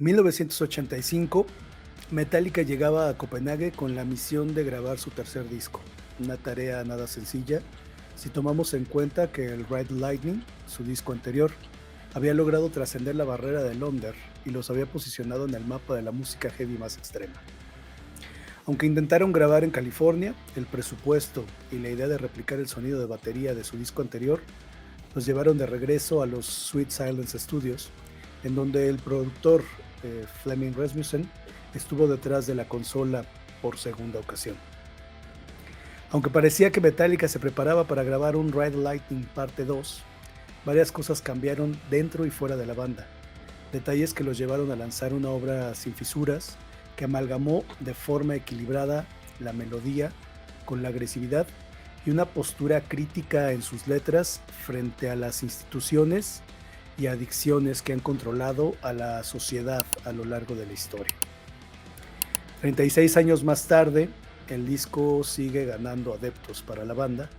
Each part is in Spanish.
1985, Metallica llegaba a Copenhague con la misión de grabar su tercer disco, una tarea nada sencilla si tomamos en cuenta que el Ride Lightning, su disco anterior, había logrado trascender la barrera del under y los había posicionado en el mapa de la música heavy más extrema. Aunque intentaron grabar en California, el presupuesto y la idea de replicar el sonido de batería de su disco anterior los llevaron de regreso a los Sweet Silence Studios, en donde el productor Flemming Rasmussen estuvo detrás de la consola por segunda ocasión. Aunque parecía que Metallica se preparaba para grabar un Ride Lightning parte 2, varias cosas cambiaron dentro y fuera de la banda, detalles que los llevaron a lanzar una obra sin fisuras que amalgamó de forma equilibrada la melodía con la agresividad y una postura crítica en sus letras frente a las instituciones y adicciones que han controlado a la sociedad a lo largo de la historia. 36 años más tarde, el disco sigue ganando adeptos para la banda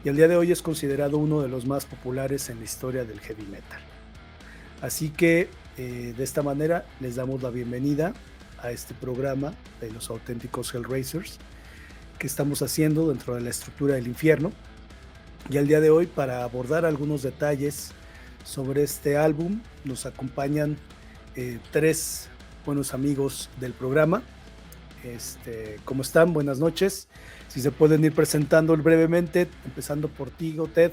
y al día de hoy es considerado uno de los más populares en la historia del heavy metal. Así que de esta manera les damos la bienvenida a este programa de los auténticos Hellraisers que estamos haciendo dentro de la estructura del infierno, y al día de hoy, para abordar algunos detalles sobre este álbum, nos acompañan tres buenos amigos del programa. ¿Cómo están? Buenas noches. Si se pueden ir presentando brevemente, empezando por ti, Ted.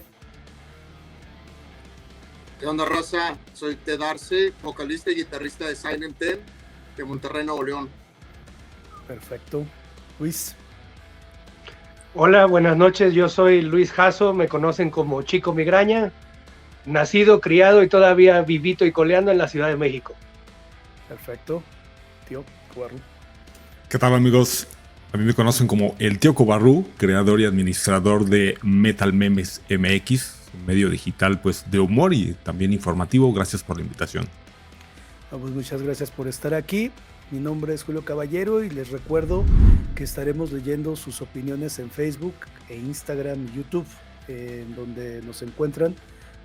¿Qué onda, raza? Soy Ted Arce, vocalista y guitarrista de Silent Ten, de Monterrey, Nuevo León. Perfecto. Luis. Hola, buenas noches. Yo soy Luis Jasso, me conocen como Chico Migraña, nacido, criado y todavía vivito y coleando en la Ciudad de México. Perfecto. Tío Cobarru. ¿Qué tal, amigos? A mí me conocen como el Tío Cobarru, creador y administrador de Metal Memes MX, un medio digital pues de humor y también informativo. Gracias por la invitación. Pues muchas gracias por estar aquí. Mi nombre es Julio Caballero y les recuerdo que estaremos leyendo sus opiniones en Facebook e Instagram y YouTube, en donde nos encuentran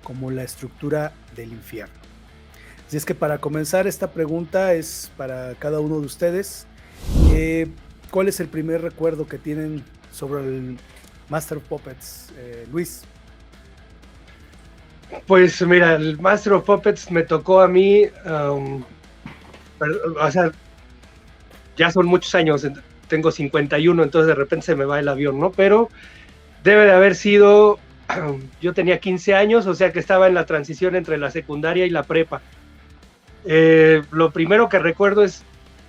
como La Estructura del Infierno. Así es que para comenzar, esta pregunta es para cada uno de ustedes. ¿Cuál es el primer recuerdo que tienen sobre el Master of Puppets? Luis. Pues mira, el Master of Puppets me tocó a mí, o sea, ya son muchos años, tengo 51, entonces de repente se me va el avión, ¿no? Pero debe de haber sido, yo tenía 15 años, o sea que estaba en la transición entre la secundaria y la prepa. Lo primero que recuerdo es,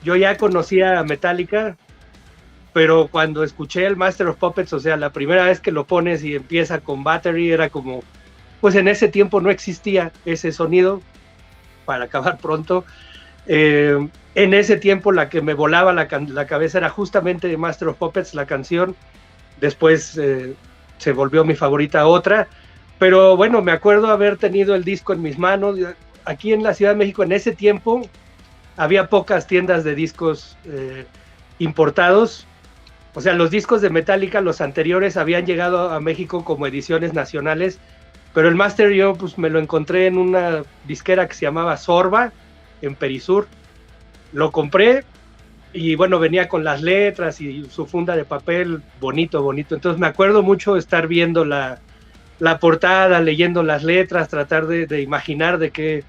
yo ya conocía a Metallica, pero cuando escuché el Master of Puppets, o sea, la primera vez que lo pones y empieza con Battery, era como, pues en ese tiempo no existía ese sonido, para acabar pronto. En ese tiempo la que me volaba la cabeza era justamente Master of Puppets, la canción. Después se volvió mi favorita otra, pero bueno, me acuerdo haber tenido el disco en mis manos. Aquí en la Ciudad de México en ese tiempo había pocas tiendas de discos importados. O sea, los discos de Metallica, los anteriores, habían llegado a México como ediciones nacionales, pero el Master yo pues me lo encontré en una disquera que se llamaba Sorba, en Perisur. Lo compré y bueno, venía con las letras y su funda de papel, bonito. Entonces me acuerdo mucho estar viendo la portada, leyendo las letras, tratar de imaginar de qué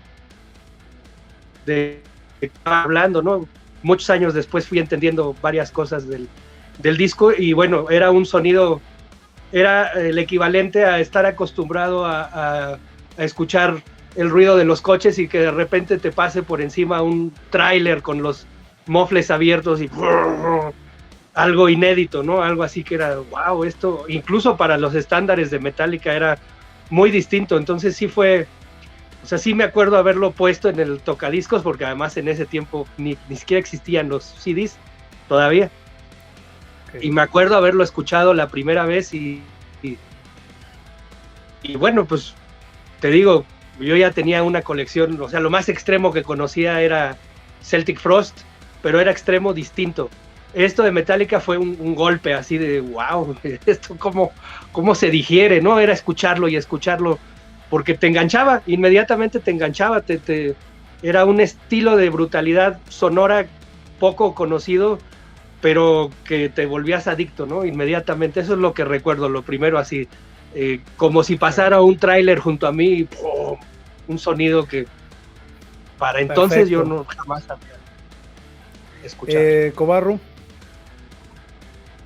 estaba hablando, ¿no? Muchos años después fui entendiendo varias cosas del disco y bueno, era un sonido, era el equivalente a estar acostumbrado a escuchar el ruido de los coches y que de repente te pase por encima un tráiler con los mofles abiertos y algo inédito, ¿no? Algo así que era, wow, esto incluso para los estándares de Metallica era muy distinto. Entonces sí fue, o sea, sí me acuerdo haberlo puesto en el tocadiscos, porque además en ese tiempo ni siquiera existían los CDs todavía. Okay. Y me acuerdo haberlo escuchado la primera vez y bueno, pues te digo, yo ya tenía una colección, o sea, lo más extremo que conocía era Celtic Frost, pero era extremo distinto. Esto de Metallica fue un golpe así de wow, esto cómo se digiere, ¿no? Era escucharlo y escucharlo, porque te enganchaba, inmediatamente te enganchaba, te era un estilo de brutalidad sonora poco conocido, pero que te volvías adicto, ¿no? Inmediatamente, eso es lo que recuerdo, lo primero así, como si pasara un tráiler junto a mí, ¡pum! Un sonido que para entonces yo no jamás había escuchado. Cobarru.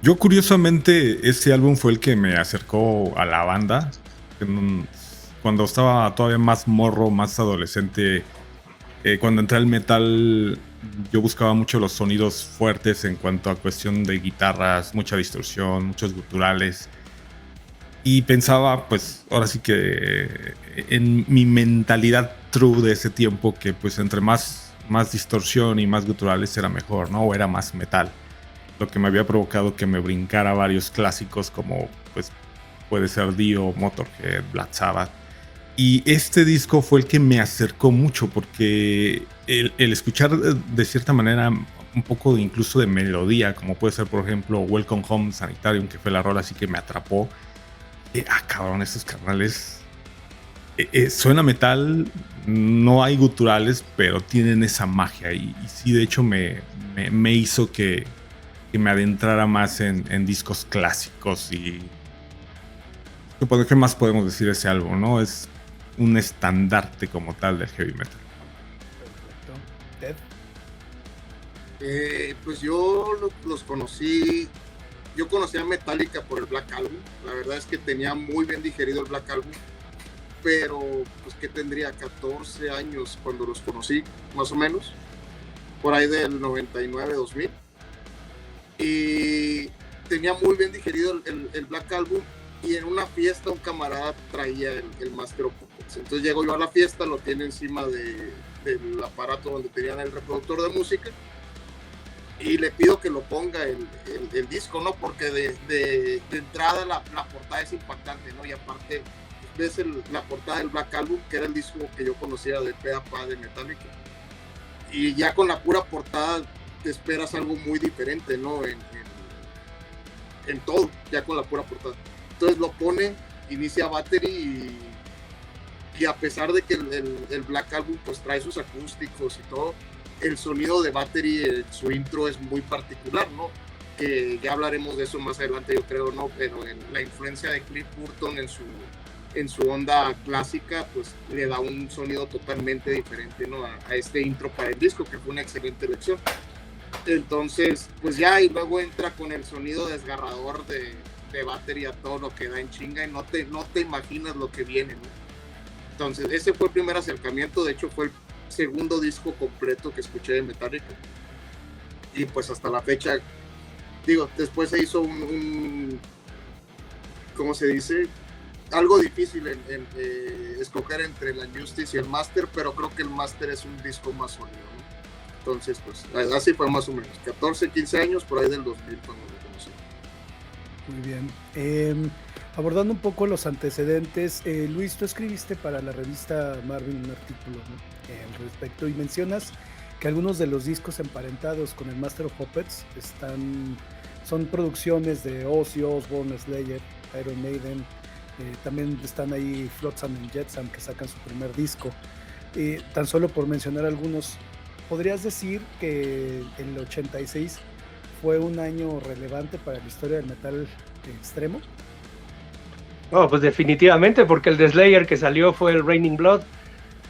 Yo curiosamente ese álbum fue el que me acercó a la banda. Cuando estaba todavía más morro, más adolescente, cuando entré al metal, yo buscaba mucho los sonidos fuertes en cuanto a cuestión de guitarras, mucha distorsión, muchos guturales. Y pensaba, pues, ahora sí que en mi mentalidad true de ese tiempo, que pues entre más distorsión y más guturales era mejor, ¿no? O era más metal. Lo que me había provocado que me brincara varios clásicos como, pues, puede ser Dio, Motorhead, Black Sabbath. Y este disco fue el que me acercó mucho porque el escuchar de cierta manera un poco incluso de melodía, como puede ser por ejemplo Welcome Home Sanitarium, que fue la rola así que me atrapó. Cabrón, estos carnales suena metal, no hay guturales, pero tienen esa magia y sí, de hecho me hizo que me adentrara más en discos clásicos. Y ¿qué más podemos decir de ese álbum, no? Es un estandarte como tal del heavy metal. Perfecto. Ted. Pues yo los conocí. Yo conocí a Metallica por el Black Album. La verdad es que tenía muy bien digerido el Black Album. Pero, pues, que tendría 14 años cuando los conocí, más o menos. Por ahí del 99-2000. Y tenía muy bien digerido el Black Album. Y en una fiesta un camarada traía el Master of Puppets. Entonces llego yo a la fiesta, lo tiene encima del aparato donde tenían el reproductor de música. Y le pido que lo ponga el disco, ¿no? Porque de entrada la portada es impactante, ¿no? Y aparte ves la portada del Black Album, que era el disco que yo conocía de pe a pa de Metallica. Y ya con la pura portada te esperas algo muy diferente, ¿no? En todo, ya con la pura portada. Entonces lo pone, inicia Battery y a pesar de que el Black Album pues trae sus acústicos y todo, el sonido de Battery, su intro es muy particular, ¿no? Que ya hablaremos de eso más adelante, yo creo, ¿no? Pero la influencia de Cliff Burton en su onda clásica, pues le da un sonido totalmente diferente, ¿no? A este intro para el disco, que fue una excelente elección. Entonces, pues ya, y luego entra con el sonido desgarrador de Battery a todo lo que da en chinga y no te imaginas lo que viene, ¿no? Entonces, ese fue el primer acercamiento, de hecho fue el segundo disco completo que escuché de Metallica. Y pues hasta la fecha, digo, después se hizo ¿cómo se dice? Algo difícil en escoger entre el Unjustice y el Master, pero creo que el Master es un disco más sólido, ¿no? Entonces, pues así fue más o menos, 14, 15 años, por ahí del 2000 cuando lo conocí. Muy bien. Abordando un poco los antecedentes, Luis, tú escribiste para la revista Marvel un artículo, ¿no? Al respecto, y mencionas que algunos de los discos emparentados con el Master of Puppets son producciones de Ozzy Osbourne, Slayer, Iron Maiden. También están ahí Flotsam and Jetsam, que sacan su primer disco. Tan solo por mencionar algunos, ¿podrías decir que el 86 fue un año relevante para la historia del metal extremo? No, pues definitivamente, porque el de Slayer que salió fue el Raining Blood,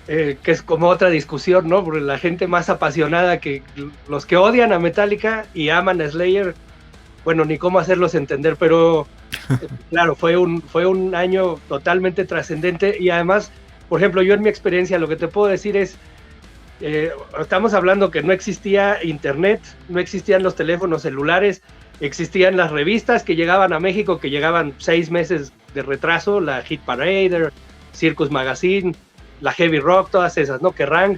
que es como otra discusión, ¿no? Porque la gente más apasionada, que los que odian a Metallica y aman a Slayer, bueno, ni cómo hacerlos entender, pero claro, fue un año totalmente trascendente. Y además, por ejemplo, yo en mi experiencia lo que te puedo decir es, estamos hablando que no existía internet, no existían los teléfonos celulares, existían las revistas que llegaban a México, que llegaban 6 meses de retraso, la Hit Parader, Circus Magazine, la Heavy Rock, todas esas, ¿no? Kerrang!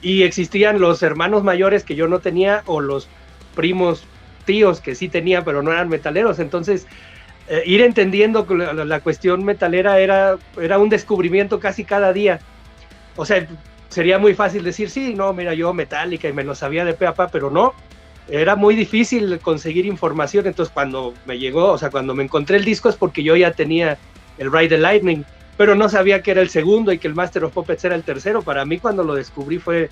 Y existían los hermanos mayores que yo no tenía, o los primos, tíos que sí tenía, pero no eran metaleros. Entonces, ir entendiendo que la cuestión metalera era un descubrimiento casi cada día. O sea, sería muy fácil decir, sí, no, mira, yo Metallica y me lo sabía de pe a pa, pero no. Era muy difícil conseguir información. Entonces cuando me llegó, o sea, cuando me encontré el disco es porque yo ya tenía el Ride the Lightning, pero no sabía que era el segundo y que el Master of Puppets era el tercero. Para mí cuando lo descubrí fue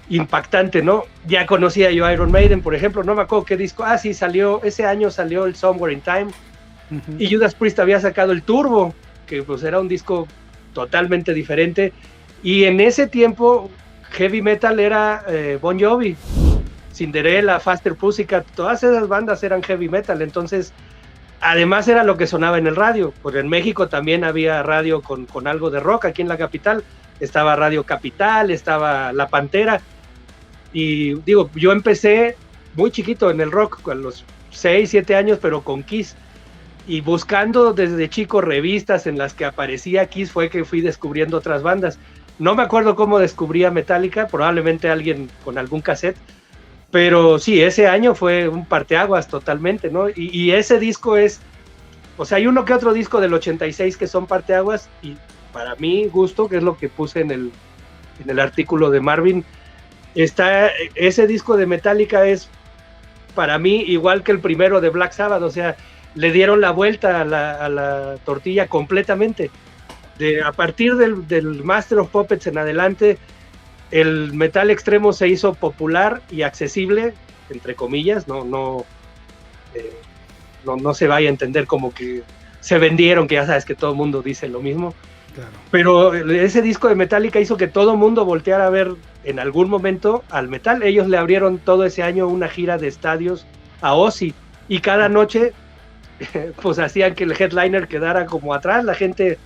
impactante, ¿no? Ya conocía yo Iron Maiden, por ejemplo, no me acuerdo qué disco, sí, ese año salió el Somewhere in Time, y Judas Priest había sacado el Turbo, que pues era un disco totalmente diferente, y en ese tiempo heavy metal era Bon Jovi, Cinderella, Faster Pussycat, todas esas bandas eran heavy metal. Entonces además era lo que sonaba en el radio, porque en México también había radio con algo de rock. Aquí en la capital estaba Radio Capital, estaba La Pantera, y digo, yo empecé muy chiquito en el rock, a los 6, 7 años, pero con Kiss, y buscando desde chico revistas en las que aparecía Kiss fue que fui descubriendo otras bandas. No me acuerdo cómo descubrí a Metallica, probablemente alguien con algún cassette, pero sí, ese año fue un parteaguas totalmente, ¿no? Y ese disco es, o sea, hay uno que otro disco del 86 que son parteaguas, y para mi gusto, que es lo que puse en el artículo de Marvin, ese disco de Metallica es para mí igual que el primero de Black Sabbath. O sea, le dieron la vuelta a la tortilla completamente. A partir del Master of Puppets en adelante, el metal extremo se hizo popular y accesible, entre comillas, no se vaya a entender como que se vendieron, que ya sabes que todo el mundo dice lo mismo. Claro. Pero ese disco de Metallica hizo que todo el mundo volteara a ver en algún momento al metal. Ellos le abrieron todo ese año una gira de estadios a Ozzy, y cada noche pues hacían que el headliner quedara como atrás. La gente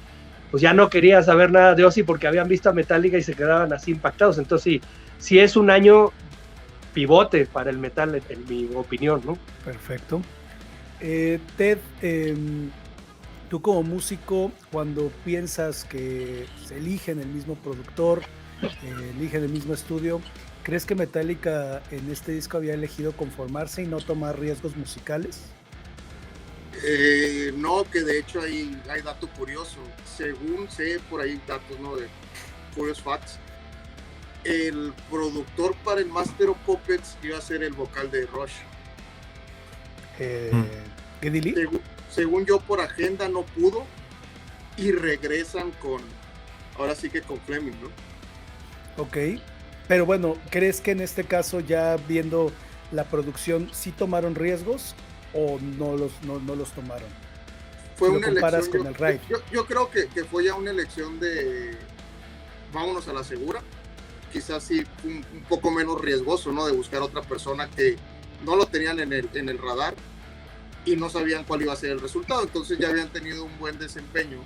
pues ya no quería saber nada de Ozzy porque habían visto a Metallica y se quedaban así impactados. Entonces sí es un año pivote para el metal, en mi opinión, ¿no? Perfecto. Ted, tú como músico, cuando piensas que se eligen el mismo productor, eligen el mismo estudio, ¿crees que Metallica en este disco había elegido conformarse y no tomar riesgos musicales? No, que de hecho hay dato curioso. Según sé, por ahí datos, ¿no?, de Curious Facts. El productor para el Master of Puppets iba a ser el vocal de Rush. ¿Geddy Lee? Según yo, por agenda no pudo, y regresan ahora sí que con Fleming, ¿no? Ok, pero bueno, ¿crees que en este caso, ya viendo la producción, sí tomaron riesgos o no los tomaron? Fue si una comparas elección, con el Ride. Yo creo que fue ya una elección de vámonos a la segura. Quizás sí un poco menos riesgoso, ¿no?, de buscar otra persona que no lo tenían en el radar y no sabían cuál iba a ser el resultado. Entonces ya habían tenido un buen desempeño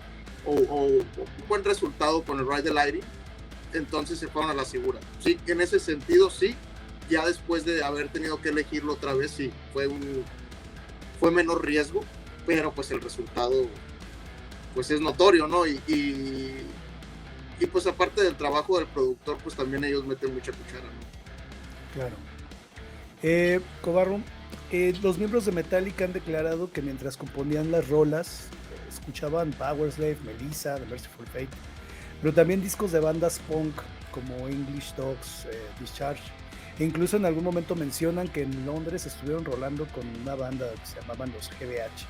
o un buen resultado con el Ride the Lightning, entonces se fueron a la segura. Sí, en ese sentido sí, ya después de haber tenido que elegirlo otra vez, sí, fue menos riesgo, pero pues el resultado pues es notorio, ¿no? Y pues aparte del trabajo del productor, pues también ellos meten mucha cuchara, ¿no? Claro. Cobarro, los miembros de Metallica han declarado que mientras componían las rolas, escuchaban Powerslave, Melissa, The Merciful Fate, pero también discos de bandas punk como English Dogs, Discharge, e incluso en algún momento mencionan que en Londres estuvieron rolando con una banda que se llamaban los GBH.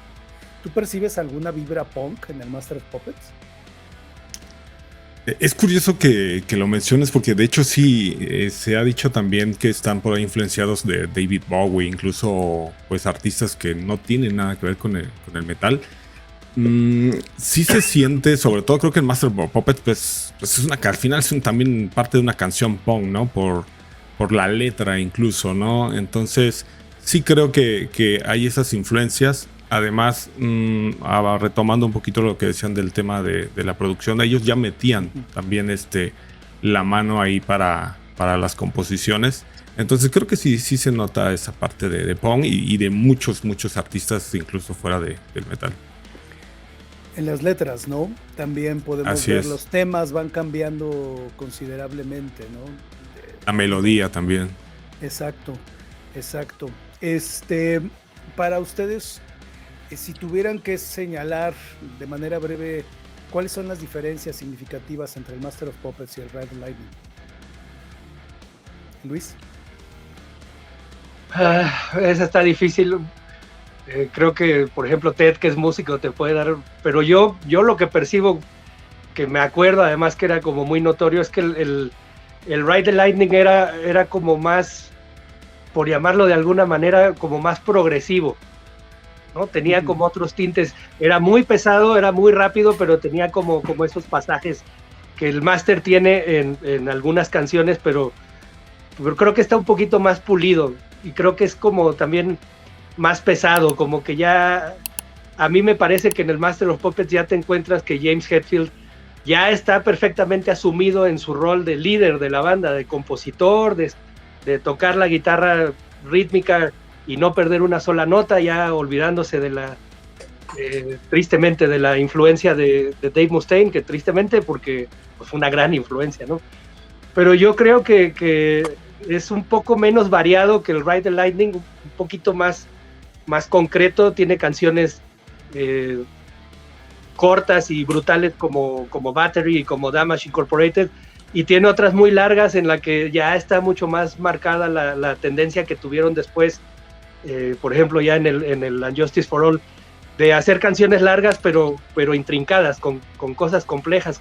¿Tú percibes alguna vibra punk en el Master of Puppets? Es curioso que lo menciones, porque de hecho sí, se ha dicho también que están por ahí influenciados de David Bowie, incluso pues artistas que no tienen nada que ver con el metal. Sí se siente, sobre todo creo que el Master of Puppets pues es al final es también parte de una canción punk, ¿no? Por la letra incluso, ¿no? Entonces sí creo que hay esas influencias. Además, retomando un poquito lo que decían del tema de la producción, ellos ya metían también la mano ahí para las composiciones. Entonces creo que sí se nota esa parte de punk y de muchos artistas incluso fuera del metal. En las letras, ¿no? También podemos ver los temas van cambiando considerablemente, ¿no? La melodía también. Exacto. Para ustedes, si tuvieran que señalar de manera breve, ¿cuáles son las diferencias significativas entre el Master of Puppets y el Ride the Lightning? Luis. Esa está difícil. Creo que, por ejemplo, Ted, que es músico, te puede dar, pero yo lo que percibo que me acuerdo además que era como muy notorio, es que el Ride the Lightning era como más, por llamarlo de alguna manera, como más progresivo, ¿no? Tenía como otros tintes, era muy pesado, era muy rápido, pero tenía como esos pasajes que el Master tiene en algunas canciones, pero creo que está un poquito más pulido y creo que es como también más pesado, como que ya a mí me parece que en el Master of Puppets ya te encuentras que James Hetfield ya está perfectamente asumido en su rol de líder de la banda, de compositor, de tocar la guitarra rítmica y no perder una sola nota, ya olvidándose de tristemente de la influencia de Dave Mustaine, que tristemente porque pues, fue una gran influencia, ¿no? Pero yo creo que es un poco menos variado que el Ride the Lightning, un poquito más concreto, tiene canciones cortas y brutales como Battery y como Damage Incorporated, y tiene otras muy largas en la que ya está mucho más marcada la tendencia que tuvieron después, por ejemplo ya en el Unjustice for All, de hacer canciones largas pero intrincadas, con cosas complejas,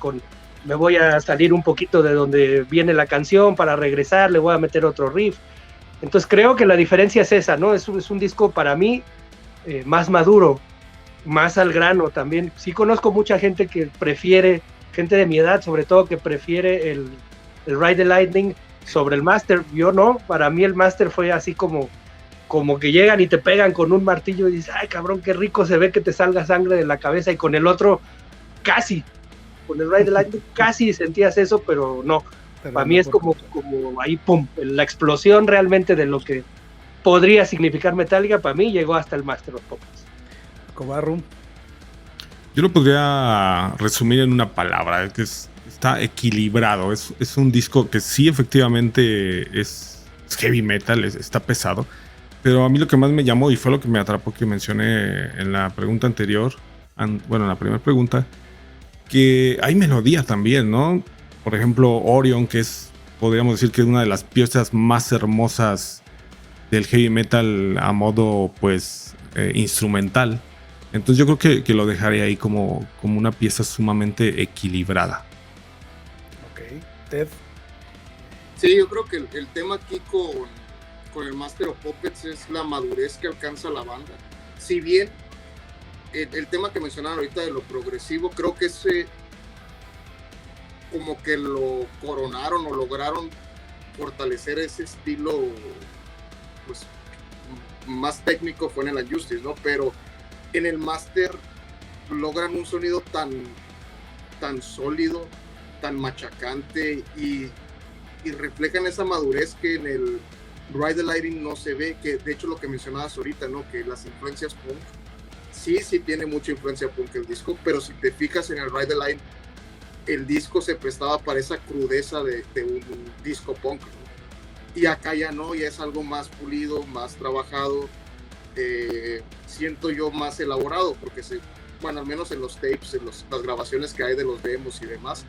me voy a salir un poquito de donde viene la canción para regresar, le voy a meter otro riff. Entonces creo que la diferencia es esa, ¿no? Es un disco para mí más maduro, más al grano también. Sí conozco mucha gente que prefiere, gente de mi edad sobre todo, que prefiere el Ride the Lightning sobre el Master. Yo no, para mí el Master fue así como que llegan y te pegan con un martillo y dices, ay cabrón, qué rico se ve que te salga sangre de la cabeza, y con el otro casi, con el Ride the Lightning casi sentías eso, pero no. Para mí es como ahí, pum, la explosión realmente de lo que podría significar Metallica, para mí llegó hasta el Master of Puppets. Cobarrum. Yo lo podría resumir en una palabra, que está equilibrado. Es un disco que sí efectivamente es heavy metal, está pesado, pero a mí lo que más me llamó y fue lo que me atrapó, que mencioné en la pregunta anterior, en la primera pregunta, que hay melodía también, ¿no? Por ejemplo, Orion, que podríamos decir que es una de las piezas más hermosas del heavy metal a modo, pues, instrumental. Entonces yo creo que lo dejaré ahí como una pieza sumamente equilibrada. Ok, Ted. Sí, yo creo que el tema aquí con el Master of Puppets es la madurez que alcanza la banda. Si bien el tema que mencionaron ahorita de lo progresivo, creo que como que lo coronaron o lograron fortalecer ese estilo, pues más técnico fue en el Unjustice, ¿no? Pero en el Master logran un sonido tan sólido, tan machacante y reflejan esa madurez que en el Ride the Lightning no se ve, que de hecho lo que mencionabas ahorita, ¿no? Que las influencias punk, sí tiene mucha influencia punk el disco, pero si te fijas en el Ride the Lightning, el disco se prestaba para esa crudeza de un disco punk, ¿no? Y acá ya no, ya es algo más pulido, más trabajado, siento yo más elaborado, porque al menos en los tapes, en las grabaciones que hay de los demos y demás,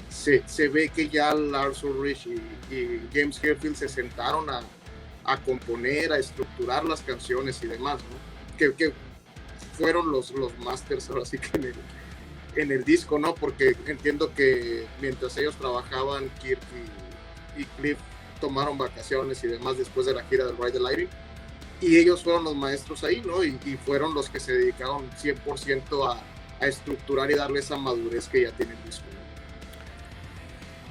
se ve que ya Lars Ulrich y James Hetfield se sentaron a componer, a estructurar las canciones y demás, ¿no? Que fueron los masters ahora sí que en el disco, ¿no? Porque entiendo que mientras ellos trabajaban, Kirk y Cliff tomaron vacaciones y demás después de la gira del Ride the Lightning, y ellos fueron los maestros ahí, ¿no? Y fueron los que se dedicaron 100% a estructurar y darle esa madurez que ya tiene el disco, ¿no?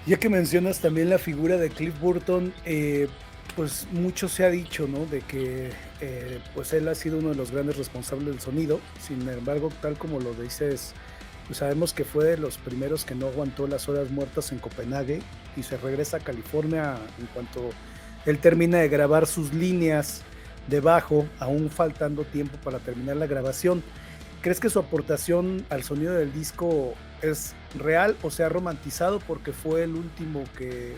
Ya que mencionas también la figura de Cliff Burton, pues mucho se ha dicho, ¿no? De que pues él ha sido uno de los grandes responsables del sonido. Sin embargo, tal como lo dices, pues sabemos que fue de los primeros que no aguantó las horas muertas en Copenhague y se regresa a California en cuanto él termina de grabar sus líneas de bajo, aún faltando tiempo para terminar la grabación. ¿Crees que su aportación al sonido del disco es real o se ha romantizado porque fue el último que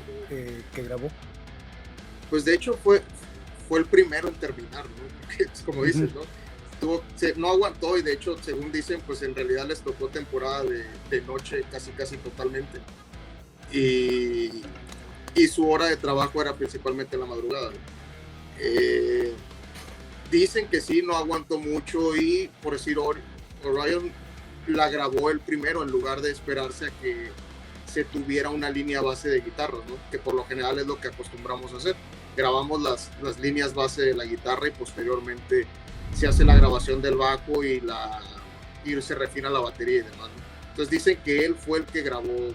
grabó? Pues de hecho fue el primero en terminar, ¿no? Porque, como dices, ¿no? No aguantó, y de hecho, según dicen, pues en realidad les tocó temporada de noche casi totalmente, y su hora de trabajo era principalmente en la madrugada, ¿no? Dicen que sí, no aguantó mucho, y por decir, Orion la grabó él primero en lugar de esperarse a que se tuviera una línea base de guitarras, ¿no? Que por lo general es lo que acostumbramos a hacer. Grabamos las líneas base de la guitarra y posteriormente se hace la grabación del bajo y se refina la batería y demás, ¿no? Entonces dicen que él fue el que grabó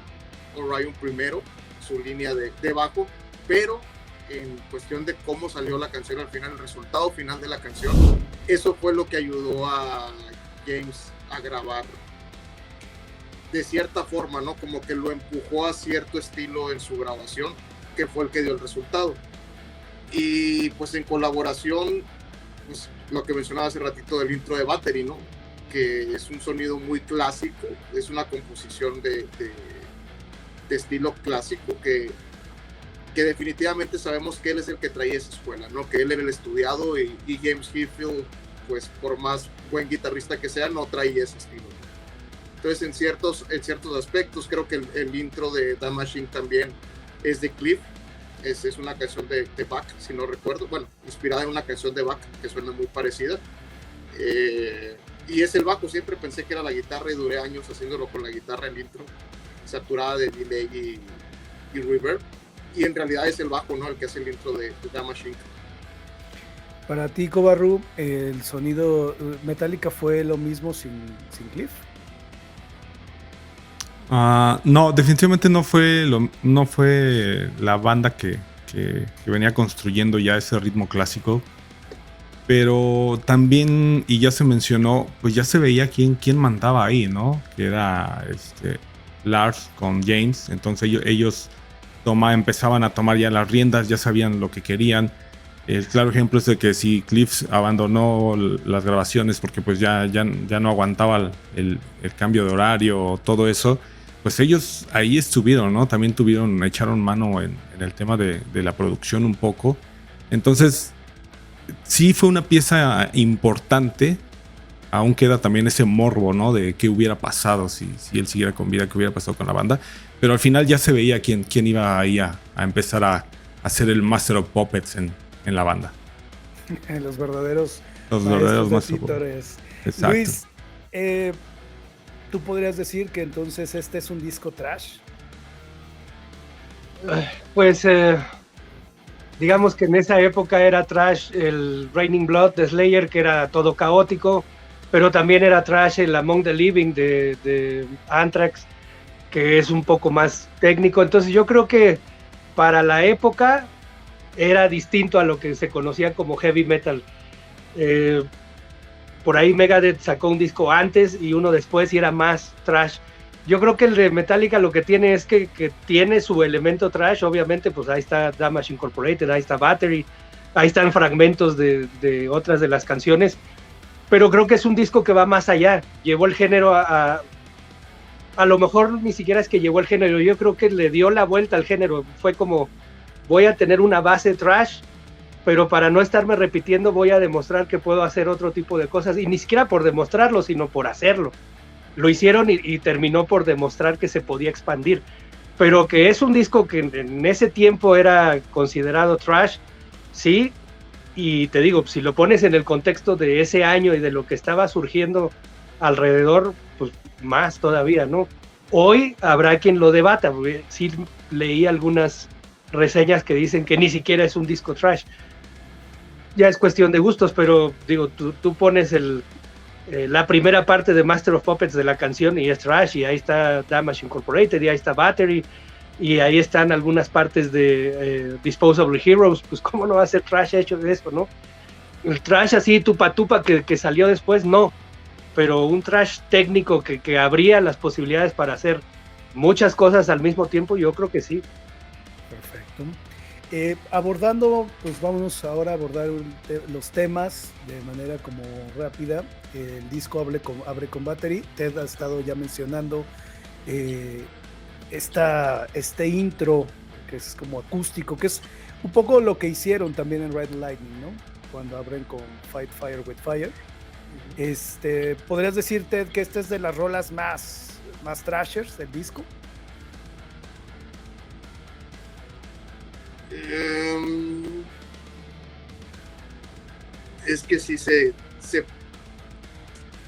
Orion primero, su línea de bajo, pero en cuestión de cómo salió la canción al final, el resultado final de la canción, eso fue lo que ayudó a James a grabar de cierta forma, ¿no? Como que lo empujó a cierto estilo en su grabación, que fue el que dio el resultado. Y pues en colaboración, pues lo que mencionaba hace ratito del intro de Battery, ¿no? Que es un sonido muy clásico, es una composición de estilo clásico que definitivamente sabemos que él es el que traía esa escuela, ¿no? Que él era el estudiado y James Hetfield, pues por más buen guitarrista que sea, no traía ese estilo. Entonces en ciertos aspectos creo que el intro de The Machine también es de Cliff, es una canción de Bach, si no recuerdo, bueno, inspirada en una canción de Bach que suena muy parecida, y es el bajo. Siempre pensé que era la guitarra y duré años haciéndolo con la guitarra, el intro, saturada de delay y reverb, y en realidad es el bajo, ¿no? El que hace el intro de The Machine. Para ti, Cobarru, ¿el sonido Metallica fue lo mismo sin Cliff? No, definitivamente no fue la banda que venía construyendo ya ese ritmo clásico. Pero también, y ya se mencionó, pues ya se veía quién mandaba ahí, ¿no? Que era Lars con James. Entonces ellos empezaban a tomar ya las riendas, ya sabían lo que querían. El claro ejemplo es de que si Cliff abandonó las grabaciones porque pues ya no aguantaba el cambio de horario, todo eso, pues ellos ahí estuvieron, ¿no? También echaron mano en el tema de la producción un poco. Entonces, sí fue una pieza importante. Aún queda también ese morbo, ¿no? De qué hubiera pasado si él siguiera con vida, qué hubiera pasado con la banda. Pero al final ya se veía quién iba ahí a empezar a hacer el Master of Puppets en la banda. Los verdaderos Master of Puppets. Exacto. Luis, ¿tú podrías decir que entonces este es un disco trash? Pues digamos que en esa época era trash el Raining Blood de Slayer, que era todo caótico, pero también era trash el Among the Living de Anthrax, que es un poco más técnico. Entonces yo creo que para la época era distinto a lo que se conocía como heavy metal. Por ahí Megadeth sacó un disco antes y uno después y era más trash. Yo creo que el de Metallica lo que tiene es que tiene su elemento trash. Obviamente pues ahí está Damage Incorporated, ahí está Battery, ahí están fragmentos de otras de las canciones, pero creo que es un disco que va más allá. Llevó el género a lo mejor ni siquiera es que llevó el género, yo creo que le dio la vuelta al género. Fue como, voy a tener una base trash, pero para no estarme repitiendo voy a demostrar que puedo hacer otro tipo de cosas, y ni siquiera por demostrarlo, sino por hacerlo. Lo hicieron y terminó por demostrar que se podía expandir, pero que es un disco que en ese tiempo era considerado trash, sí, y te digo, si lo pones en el contexto de ese año y de lo que estaba surgiendo alrededor, pues más todavía, ¿no? Hoy habrá quien lo debata, porque sí leí algunas reseñas que dicen que ni siquiera es un disco trash. Ya es cuestión de gustos, pero digo, tú pones la primera parte de Master of Puppets de la canción y es trash, y ahí está Damage Incorporated, y ahí está Battery, y ahí están algunas partes de Disposable Heroes. Pues cómo no va a ser trash hecho de eso, ¿no? El trash así tupa que salió después, no, pero un trash técnico que abría las posibilidades para hacer muchas cosas al mismo tiempo, yo creo que sí. Perfecto. Abordando, pues vamos ahora a abordar los temas de manera como rápida. El disco abre con Battery. Ted ha estado ya mencionando este intro que es como acústico, que es un poco lo que hicieron también en Red Lightning, ¿no? Cuando abren con Fight Fire with Fire. ¿Podrías decir, Ted, que esta es de las rolas más trashers del disco? Es que sí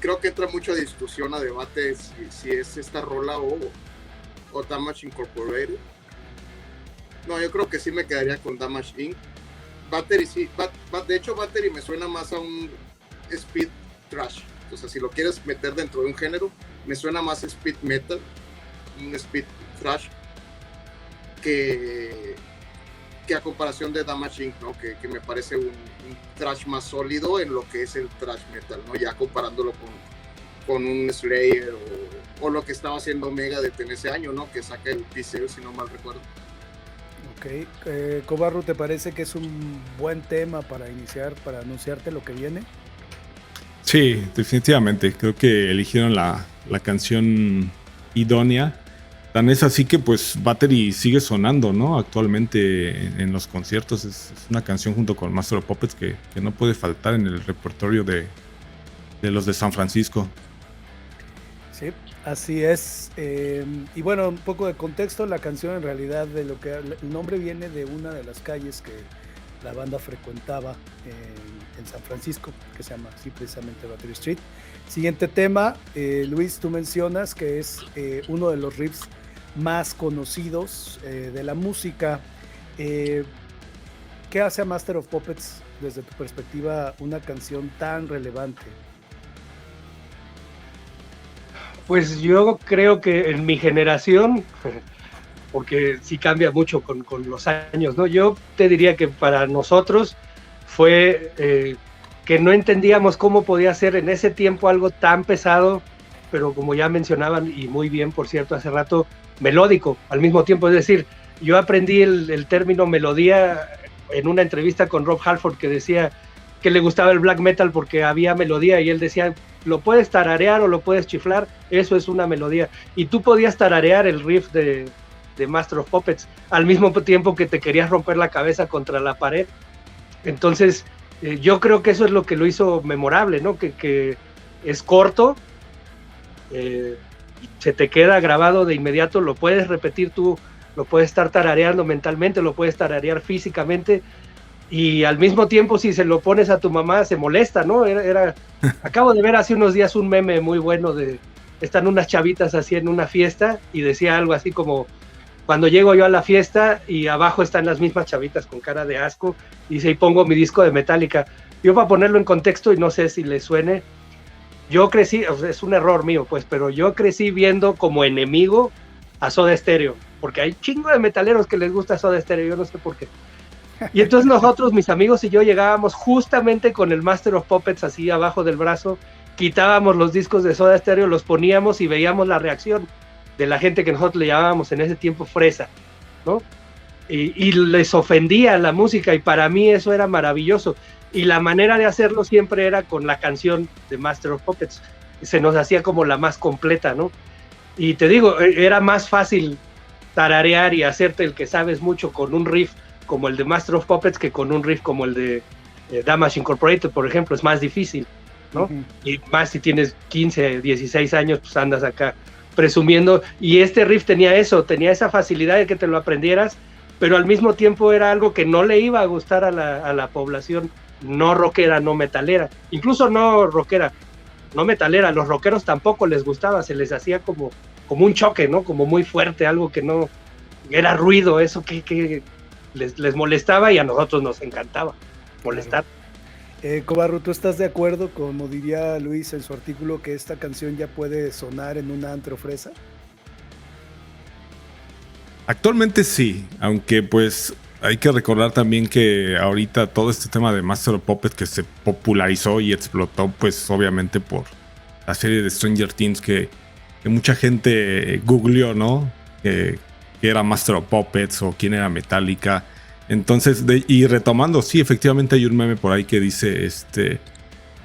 creo que entra mucho a discusión, a debate si es esta rola o Damage Incorporated. No, yo creo que sí me quedaría con Damage Inc. Battery sí, de hecho Battery me suena más a un speed thrash. O sea, si lo quieres meter dentro de un género, me suena más speed metal, un speed thrash, que a comparación de Damage Inc., ¿no? Que me parece un thrash más sólido en lo que es el thrash metal, ¿no? Ya comparándolo con un Slayer o lo que estaba haciendo Megadeth en ese año, ¿no? Que saca el Peace, si no mal recuerdo. Ok, Cobarru, ¿te parece que es un buen tema para iniciar, para anunciarte lo que viene? Sí, definitivamente. Creo que eligieron la canción idónea. Tan es así que pues Battery sigue sonando, ¿no? Actualmente en los conciertos es una canción junto con Master of Puppets que no puede faltar en el repertorio de los de San Francisco. Sí, así es. Y bueno, un poco de contexto, la canción en realidad el nombre viene de una de las calles que la banda frecuentaba en San Francisco, que se llama así precisamente Battery Street. Siguiente tema, Luis, tú mencionas que es uno de los riffs más conocidos de la música. ¿Qué hace a Master of Puppets desde tu perspectiva una canción tan relevante? Pues yo creo que en mi generación, porque sí cambia mucho con los años, ¿no? Yo te diría que para nosotros fue que no entendíamos cómo podía ser en ese tiempo algo tan pesado, pero como ya mencionaban, y muy bien, por cierto, hace rato, melódico al mismo tiempo. Es decir, yo aprendí el término melodía en una entrevista con Rob Halford, que decía que le gustaba el black metal porque había melodía, y él decía, lo puedes tararear o lo puedes chiflar, eso es una melodía. Y tú podías tararear el riff de Master of Puppets al mismo tiempo que te querías romper la cabeza contra la pared. Entonces yo creo que eso es lo que lo hizo memorable, ¿no? Que es corto, se te queda grabado de inmediato, lo puedes repetir tú, lo puedes estar tarareando mentalmente, lo puedes tararear físicamente, y al mismo tiempo si se lo pones a tu mamá se molesta, ¿no? Acabo de ver hace unos días un meme muy bueno están unas chavitas así en una fiesta y decía algo así como, cuando llego yo a la fiesta y abajo están las mismas chavitas con cara de asco, y dice, y pongo mi disco de Metallica. Yo, para ponerlo en contexto, y no sé si les suene, yo crecí, o sea, es un error mío, pues, pero yo crecí viendo como enemigo a Soda Stereo, porque hay chingo de metaleros que les gusta Soda Stereo, yo no sé por qué. Y entonces nosotros, mis amigos y yo, llegábamos justamente con el Master of Puppets así abajo del brazo, quitábamos los discos de Soda Stereo, los poníamos y veíamos la reacción de la gente que nosotros le llamábamos en ese tiempo fresa, ¿no? Y les ofendía la música, y para mí eso era maravilloso. Y la manera de hacerlo siempre era con la canción de Master of Puppets. Se nos hacía como la más completa, ¿no? Y te digo, era más fácil tararear y hacerte el que sabes mucho con un riff como el de Master of Puppets que con un riff como el de Damage Incorporated, por ejemplo. Es más difícil, ¿no? Uh-huh. Y más si tienes 15, 16 años, pues andas acá presumiendo. Y este riff tenía eso, tenía esa facilidad de que te lo aprendieras, pero al mismo tiempo era algo que no le iba a gustar a la población no rockera, no metalera, incluso no rockera, no metalera. Los rockeros tampoco les gustaba, se les hacía como un choque, ¿no? Como muy fuerte, algo que no era ruido, eso que les molestaba, y a nosotros nos encantaba molestar. Cobarru, ¿tú estás de acuerdo, como diría Luis en su artículo, que esta canción ya puede sonar en una antro fresa? Actualmente sí, aunque pues hay que recordar también que ahorita todo este tema de Master of Puppets que se popularizó y explotó, pues obviamente por la serie de Stranger Things que mucha gente googleó, ¿no? Que era Master of Puppets o quién era Metallica. Entonces, y retomando, sí, efectivamente hay un meme por ahí que dice,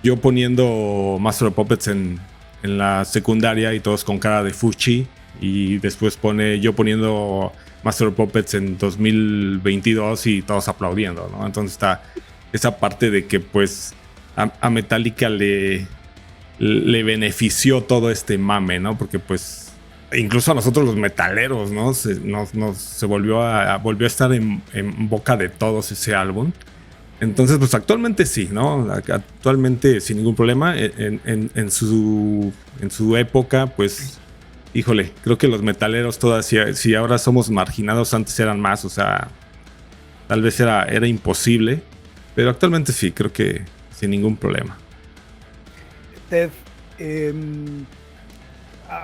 yo poniendo Master of Puppets en la secundaria y todos con cara de fuchi, y después pone yo poniendo Master of Puppets en 2022 y todos aplaudiendo, ¿no? Entonces está esa parte de que pues a Metallica le benefició todo este mame, ¿no? Porque pues incluso a nosotros los metaleros, ¿no? Se volvió a estar en boca de todos ese álbum. Entonces, pues actualmente sí, ¿no? Actualmente sin ningún problema. En su época, pues, híjole, creo que los metaleros todas, si ahora somos marginados, antes eran más, o sea, tal vez era imposible, pero actualmente sí, creo que sin ningún problema. Ted,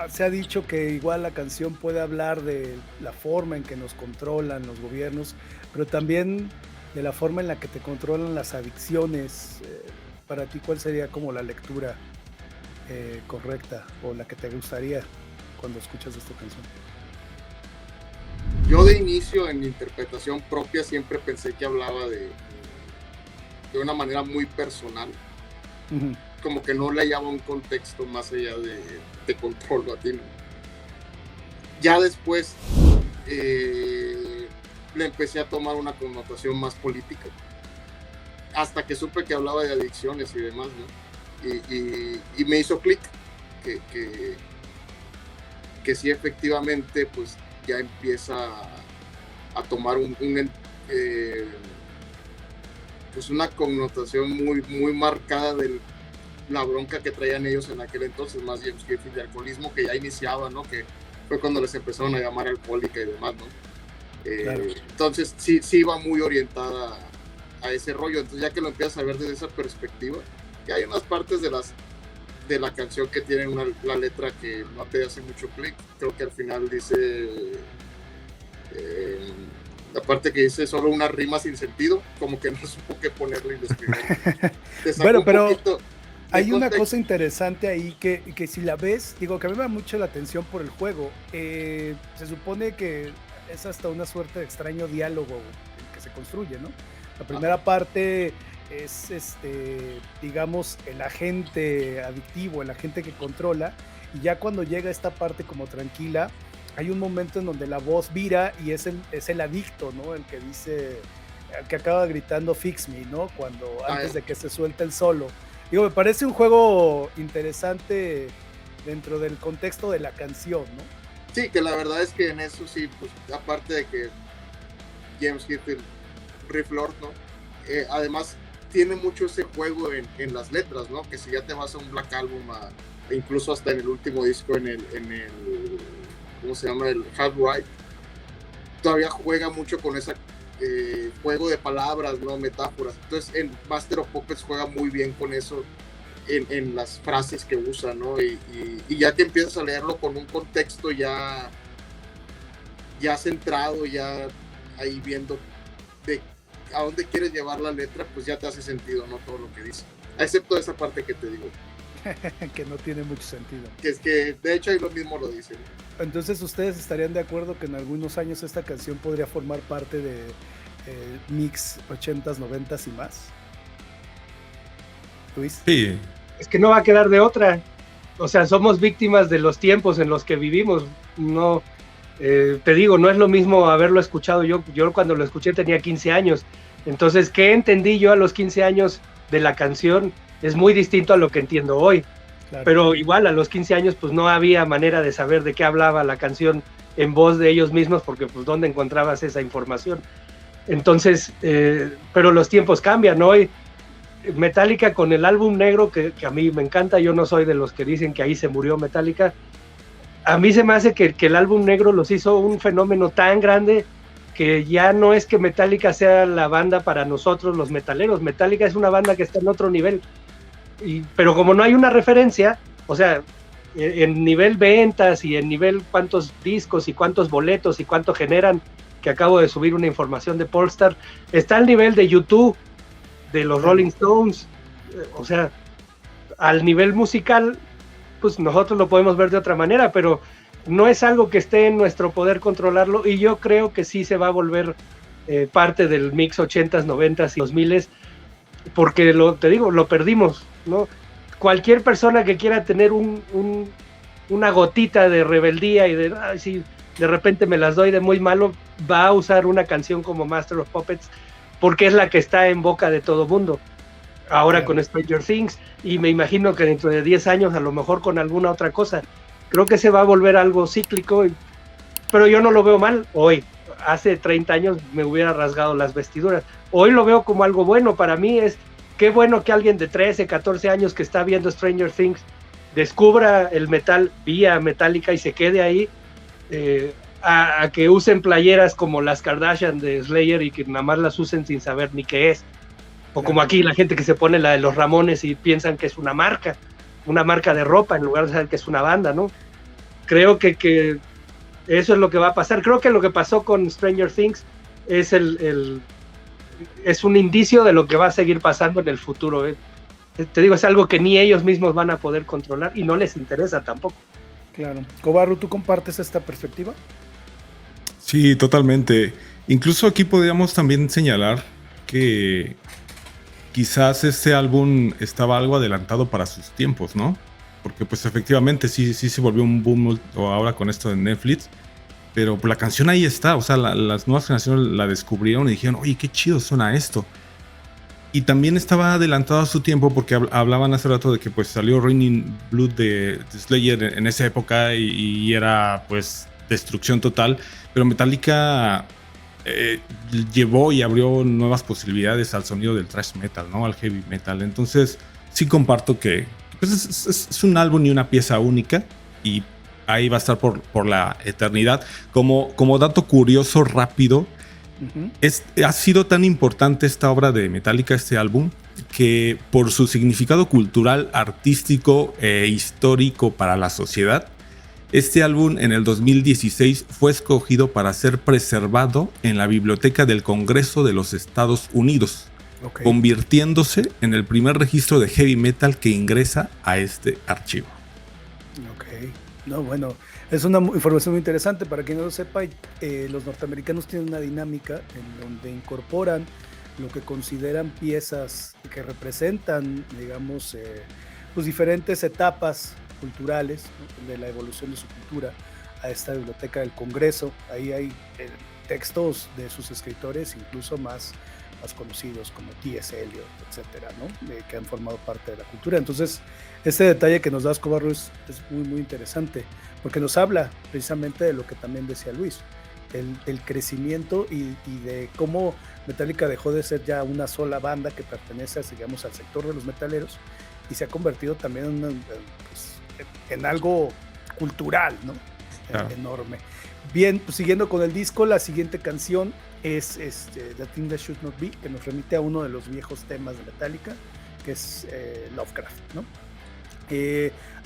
se ha dicho que igual la canción puede hablar de la forma en que nos controlan los gobiernos, pero también de la forma en la que te controlan las adicciones. Para ti, ¿cuál sería como la lectura correcta o la que te gustaría cuando escuchas esta canción? Yo de inicio, en mi interpretación propia, siempre pensé que hablaba de una manera muy personal. Uh-huh. Como que no le hallaba un contexto más allá de control a ti, ¿no? Ya después le empecé a tomar una connotación más política, hasta que supe que hablaba de adicciones y demás, ¿no? Y me hizo clic que sí, efectivamente, pues ya empieza a tomar pues una connotación muy, muy marcada de la bronca que traían ellos en aquel entonces, más James Hetfield, de alcoholismo que ya iniciaba, ¿no? Que fue cuando les empezaron a llamar alcohólica y demás, ¿no? Claro. Entonces sí iba muy orientada a ese rollo. Entonces, ya que lo empiezas a ver desde esa perspectiva, que hay unas partes de la canción que tienen la letra que no te hace mucho clic. Creo que al final dice la parte que dice solo una rima sin sentido, como que no supo qué ponerle y describir. Bueno, pero hay una cosa interesante ahí que si la ves, digo que a mí me da mucho la atención por el juego. Se supone que es hasta una suerte de extraño diálogo que se construye, ¿no? La primera parte es, digamos, el agente adictivo, el agente que controla, y ya cuando llega esta parte como tranquila, hay un momento en donde la voz vira y es el adicto, ¿no? El que dice, el que acaba gritando "Fix me", ¿no? Antes de que se suelte el solo. Digo, me parece un juego interesante dentro del contexto de la canción, ¿no? Sí, que la verdad es que en eso sí, pues aparte de que James Hetfield, Riff Lord, ¿no? Además tiene mucho ese juego en las letras, ¿no? Que si ya te vas a un Black Album, incluso hasta en el último disco, en el ¿cómo se llama? El Hard Right, todavía juega mucho con ese juego de palabras, ¿no? Metáforas. Entonces en Master of Puppets juega muy bien con eso en las frases que usa, ¿no? Y ya que empiezas a leerlo con un contexto ya centrado, ya ahí viendo de a dónde quieres llevar la letra, pues ya te hace sentido, ¿no? Todo lo que dice, excepto esa parte que te digo que no tiene mucho sentido, que es que de hecho ahí lo mismo lo dicen. Entonces, ¿ustedes estarían de acuerdo que en algunos años esta canción podría formar parte de mix 80s, 90s y más? ¿Luis? Sí. Es que no va a quedar de otra. O sea, somos víctimas de los tiempos en los que vivimos. No, te digo, no es lo mismo haberlo escuchado. Yo cuando lo escuché tenía 15 años. Entonces, ¿qué entendí yo a los 15 años de la canción? Es muy distinto a lo que entiendo hoy. Claro. Pero igual a los 15 años pues no había manera de saber de qué hablaba la canción en voz de ellos mismos, porque pues dónde encontrabas esa información. Entonces, pero los tiempos cambian, ¿no? Hoy Metallica con el álbum negro, que a mí me encanta, yo no soy de los que dicen que ahí se murió Metallica. A mí se me hace que el álbum negro los hizo un fenómeno tan grande que ya no es que Metallica sea la banda para nosotros los metaleros. Metallica es una banda que está en otro nivel. Pero como no hay una referencia, o sea, en nivel ventas y en nivel cuántos discos y cuántos boletos y cuánto generan, que acabo de subir una información de Polestar, está al nivel de YouTube, de los Rolling Stones. O sea, al nivel musical, pues nosotros lo podemos ver de otra manera, pero no es algo que esté en nuestro poder controlarlo, y yo creo que sí se va a volver parte del mix 80s, 90s y 2000s, porque te digo, lo perdimos, ¿no? Cualquier persona que quiera tener una gotita de rebeldía y si de repente me las doy de muy malo, va a usar una canción como Master of Puppets, porque es la que está en boca de todo mundo. Ahora con Stranger Things, y me imagino que dentro de 10 años a lo mejor con alguna otra cosa. Creo que se va a volver algo cíclico, pero yo no lo veo mal hoy. hace 30 años me hubiera rasgado las vestiduras. Hoy lo veo como algo bueno. Para mí es qué bueno que alguien de 13, 14 años que está viendo Stranger Things descubra el metal vía Metallica y se quede ahí, a que usen playeras como las Kardashian de Slayer y que nada más las usen sin saber ni qué es. O como aquí la gente que se pone la de los Ramones y piensan que es una marca de ropa en lugar de saber que es una banda, ¿no? Creo que eso es lo que va a pasar. Creo que lo que pasó con Stranger Things es es un indicio de lo que va a seguir pasando en el futuro. Te digo, es algo que ni ellos mismos van a poder controlar y no les interesa tampoco. Claro. Cobarru, ¿tú compartes esta perspectiva? Sí, totalmente. Incluso aquí podríamos también señalar que quizás este álbum estaba algo adelantado para sus tiempos, ¿no? Porque pues efectivamente sí se volvió un boom ahora con esto de Netflix, pero la canción ahí está, o sea, las nuevas generaciones la descubrieron y dijeron, oye, qué chido suena esto. Y también estaba adelantado a su tiempo porque hablaban hace rato de que pues salió Raining Blood de Slayer en esa época y era pues destrucción total, pero Metallica llevó y abrió nuevas posibilidades al sonido del thrash metal, ¿no? Al heavy metal. Entonces sí comparto que pues es un álbum y una pieza única y ahí va a estar por la eternidad. Como dato curioso rápido, ha sido tan importante esta obra de Metallica, este álbum, que por su significado cultural, artístico e histórico para la sociedad, este álbum en el 2016 fue escogido para ser preservado en la Biblioteca del Congreso de los Estados Unidos, convirtiéndose en el primer registro de heavy metal que ingresa a este archivo. Ok, no, bueno, es una información muy interesante. Para quien no lo sepa, los norteamericanos tienen una dinámica en donde incorporan lo que consideran piezas que representan, digamos, pues diferentes etapas culturales, ¿no?, de la evolución de su cultura a esta biblioteca del Congreso. Ahí hay textos de sus escritores, incluso más conocidos como T.S. Eliot, etcétera, ¿no?, que han formado parte de la cultura. Entonces, este detalle que nos das, Cobarru, es muy, muy interesante, porque nos habla precisamente de lo que también decía Luis, el crecimiento y de cómo Metallica dejó de ser ya una sola banda que pertenece, digamos, al sector de los metaleros y se ha convertido también en algo cultural, ¿no? Claro. Enorme. Bien, pues siguiendo con el disco, la siguiente canción es The Thing That Should Not Be, que nos remite a uno de los viejos temas de Metallica, que es Lovecraft, ¿no?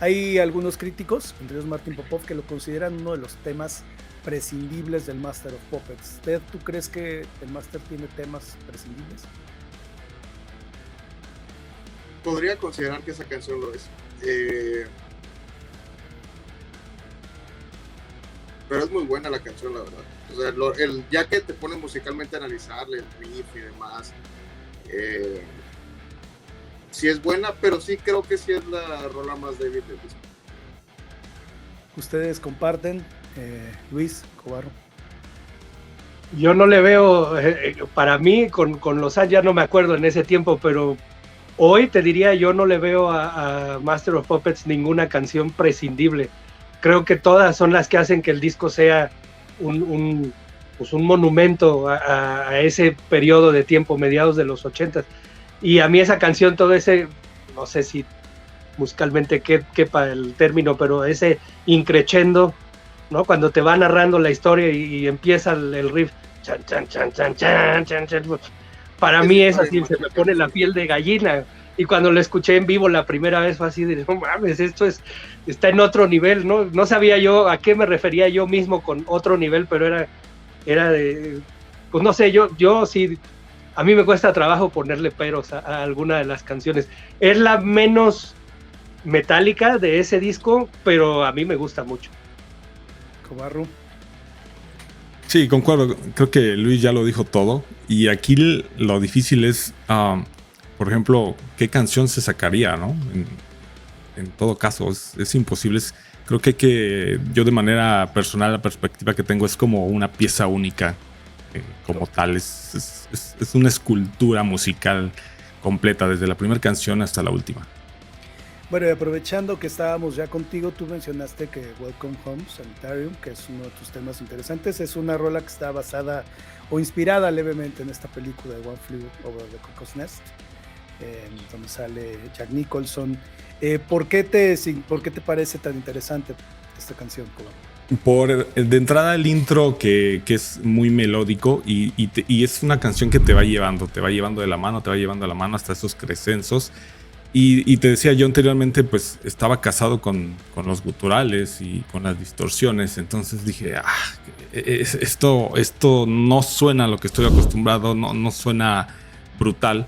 Hay algunos críticos, entre ellos Martin Popov, que lo consideran uno de los temas prescindibles del Master of Puppets. Ted, ¿tú crees que el Master tiene temas prescindibles? Podría considerar que esa canción lo es. Pero es muy buena la canción, la verdad. O sea, ya que te pones musicalmente a analizarle el riff y demás, sí es buena, pero sí creo que sí es la rola más débil del disco. ¿Ustedes comparten? Luis, Cobarru. Yo no le veo, para mí, con los años, ya no me acuerdo en ese tiempo, pero hoy te diría, yo no le veo a Master of Puppets ninguna canción prescindible. Creo que todas son las que hacen que el disco sea un monumento a ese periodo de tiempo, mediados de los 80s. Y a mí esa canción, todo ese, no sé si musicalmente quepa el término, pero ese increchendo, ¿no? Cuando te va narrando la historia y empieza el riff, chan, chan, chan, chan, chan, chan, chan. Para mí es así, se me pone la piel de gallina. Y cuando lo escuché en vivo la primera vez fue así de, no mames, esto está en otro nivel, ¿no? No sabía yo a qué me refería yo mismo con otro nivel, pero era de, pues no sé, yo sí, a mí me cuesta trabajo ponerle peros a alguna de las canciones. Es la menos metálica de ese disco, pero a mí me gusta mucho. Cobarru. Sí, concuerdo. Creo que Luis ya lo dijo todo. Y aquí lo difícil es, por ejemplo, qué canción se sacaría, ¿no? En todo caso, es imposible. Creo que yo de manera personal, la perspectiva que tengo es como una pieza única, como tal. Es una escultura musical completa, desde la primera canción hasta la última. Bueno, y aprovechando que estábamos ya contigo, tú mencionaste que Welcome Home Sanitarium, que es uno de tus temas interesantes, es una rola que está basada o inspirada levemente en esta película de One Flew Over the Cuckoo's Nest, donde sale Jack Nicholson. ¿Por qué te parece tan interesante esta canción, Coba? De entrada el intro que es muy melódico y es una canción que te va llevando de la mano, hasta esos crescensos. Y te decía, yo anteriormente pues estaba casado con los guturales y con las distorsiones, entonces dije, esto no suena a lo que estoy acostumbrado, no suena brutal,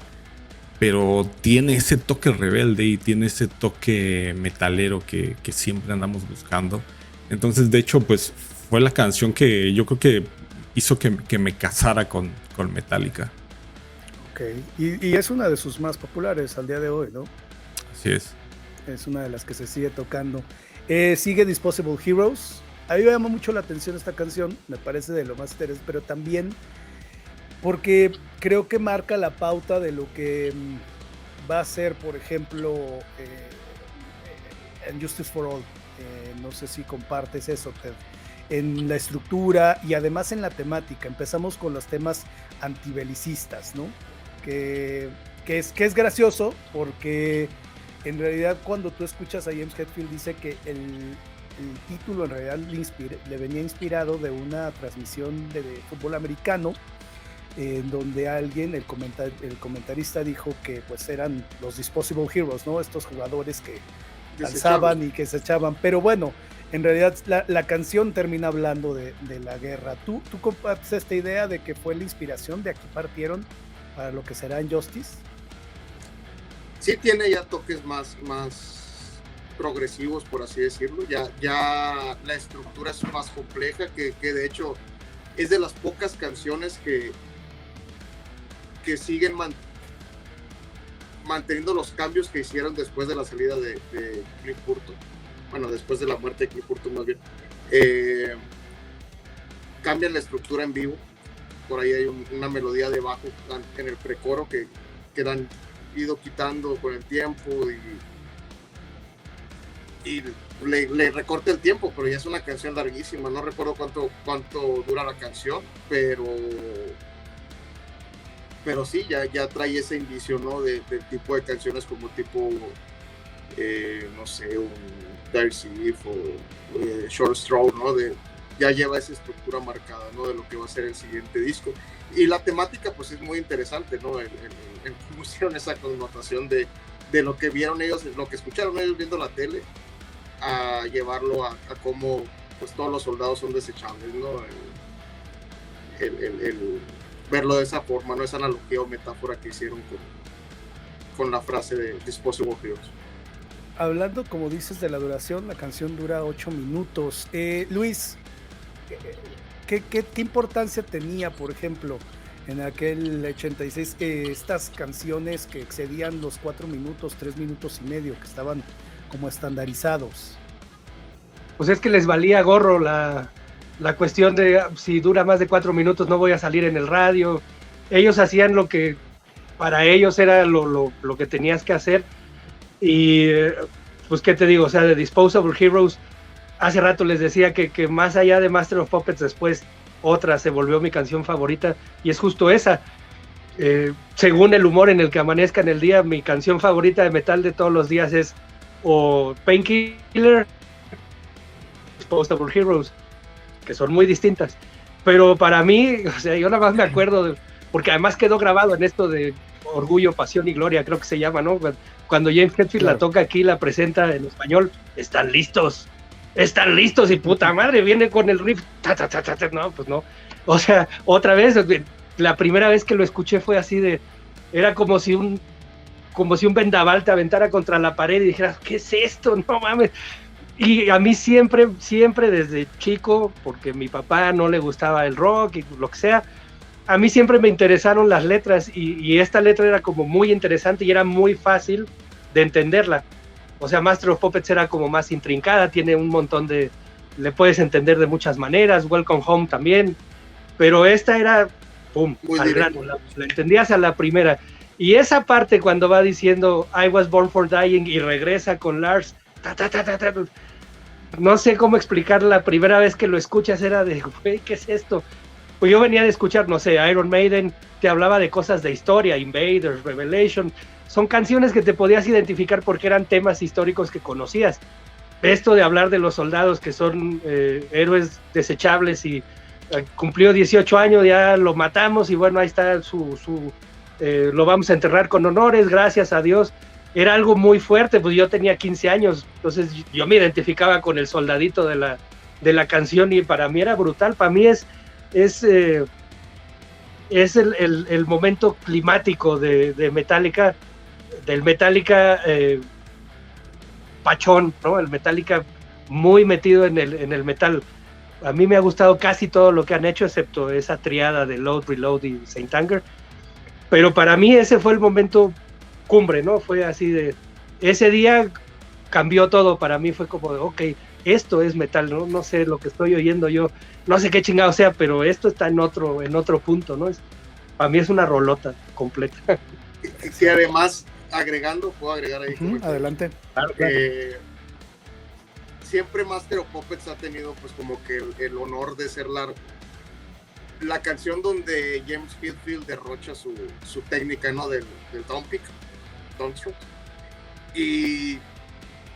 pero tiene ese toque rebelde y tiene ese toque metalero que siempre andamos buscando. Entonces, de hecho, pues fue la canción que yo creo que hizo que me casara con Metallica. Ok, y es una de sus más populares al día de hoy, ¿no? Así es. Es una de las que se sigue tocando. Sigue Disposable Heroes. A mí me llama mucho la atención esta canción, me parece de lo más interesante, pero también porque creo que marca la pauta de lo que va a ser, por ejemplo, en Justice for All. No sé si compartes eso, Ted, en la estructura y además en la temática. Empezamos con los temas antibelicistas, ¿no? Que es gracioso porque en realidad cuando tú escuchas a James Hetfield dice que el título en realidad le venía inspirado de una transmisión de fútbol americano en donde alguien, el comentarista dijo que pues eran los Disposable Heroes, ¿no? Estos jugadores que lanzaban y que se echaban, pero bueno, en realidad la canción termina hablando de la guerra. ¿Tú compartes esta idea de que fue la inspiración, de aquí partieron para lo que será Injustice? Sí tiene ya toques más progresivos, por así decirlo. Ya la estructura es más compleja, que de hecho es de las pocas canciones que siguen manteniendo los cambios que hicieron después de la salida de Cliff Burton. Bueno, después de la muerte de Cliff Burton más bien. Cambian la estructura en vivo. Por ahí hay una melodía de bajo en el precoro que han ido quitando con el tiempo y le recorta el tiempo, pero ya es una canción larguísima. No recuerdo cuánto dura la canción, pero sí, ya trae ese indicio, ¿no? Del tipo de canciones como tipo, no sé, un Dire Chief o Short Straw, ¿no? Ya lleva esa estructura marcada, ¿no? De lo que va a ser el siguiente disco. Y la temática, pues, es muy interesante, ¿no? El cómo hicieron esa connotación de lo que vieron ellos, lo que escucharon ellos viendo la tele, a llevarlo a cómo, pues, todos los soldados son desechables, ¿no? El verlo de esa forma, ¿no? Esa analogía o metáfora que hicieron con la frase de Disposable Heroes. Hablando, como dices, de la duración, la canción dura 8 minutos. Luis, ¿qué importancia tenía, por ejemplo, en aquel 86, estas canciones que excedían los 4 minutos, 3 minutos y medio, que estaban como estandarizados? Pues es que les valía gorro la cuestión de si dura más de 4 minutos no voy a salir en el radio. Ellos hacían lo que para ellos era lo que tenías que hacer. Y pues qué te digo, o sea, de Disposable Heroes, hace rato les decía que más allá de Master of Puppets, después otra se volvió mi canción favorita, y es justo esa. Según el humor en el que amanezca en el día, mi canción favorita de metal de todos los días es o Painkiller, Disposable Heroes, que son muy distintas, pero para mí, o sea, yo nada más me acuerdo porque además quedó grabado en esto de Orgullo, Pasión y Gloria, creo que se llama, ¿no? Cuando James Hetfield claro, la toca aquí, la presenta en español, están listos, y puta madre, viene con el riff, no, pues no, o sea, otra vez, la primera vez que lo escuché fue así era como si un vendaval te aventara contra la pared y dijeras, ¿qué es esto? No mames. Y a mí siempre desde chico, porque mi papá no le gustaba el rock y lo que sea, a mí siempre me interesaron las letras y esta letra era como muy interesante y era muy fácil de entenderla. O sea, Master of Puppets era como más intrincada, tiene un montón le puedes entender de muchas maneras, Welcome Home también, pero esta era, pum, al grano, la entendías a la primera. Y esa parte cuando va diciendo I was born for dying y regresa con Lars, no sé cómo explicar, la primera vez que lo escuchas era de, güey, ¿qué es esto? Pues yo venía de escuchar, no sé, Iron Maiden, te hablaba de cosas de historia, Invaders, Revelation, son canciones que te podías identificar porque eran temas históricos que conocías. Esto de hablar de los soldados que son héroes desechables y cumplió 18 años, ya lo matamos y bueno, ahí está lo vamos a enterrar con honores, gracias a Dios. Era algo muy fuerte, pues yo tenía 15 años, entonces yo me identificaba con el soldadito de la canción y para mí era brutal. Para mí es el momento climático de Metallica, del Metallica pachón, ¿no? El Metallica muy metido en el metal. A mí me ha gustado casi todo lo que han hecho, excepto esa triada de Load, Reload y Saint Anger. Pero para mí ese fue el momento cumbre, ¿no? Fue así de... Ese día cambió todo, para mí fue como de, ok, esto es metal, ¿no? No sé lo que estoy oyendo yo, no sé qué chingado sea, pero esto está en otro punto, ¿no? Para mí es una rolota completa. Y además, puedo agregar ahí. Adelante. Claro. Siempre Master of Puppets ha tenido pues como que el honor de ser la canción donde James Hetfield derrocha su técnica, ¿no? Del Downstroke. Y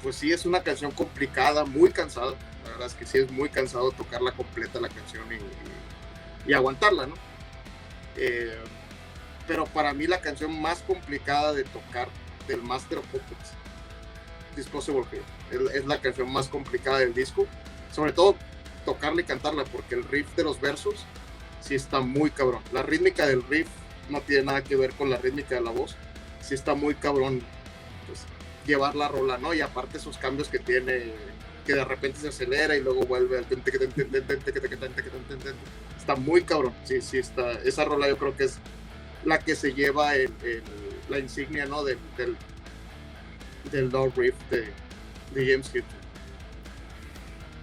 pues sí, es una canción complicada, muy cansada. La verdad es que sí es muy cansado tocarla completa la canción y aguantarla, ¿no? Pero para mí la canción más complicada de tocar del Master of Puppets, Disposable Hero, es la canción más complicada del disco, sobre todo tocarla y cantarla, porque el riff de los versos sí está muy cabrón. La rítmica del riff no tiene nada que ver con la rítmica de la voz, sí está muy cabrón pues, llevar la rola, ¿no? Y aparte esos cambios que tiene, que de repente se acelera y luego vuelve al... Está muy cabrón, sí está. Esa rola yo creo que es la que se lleva la insignia, ¿no? del Dog Riff de James Hetfield.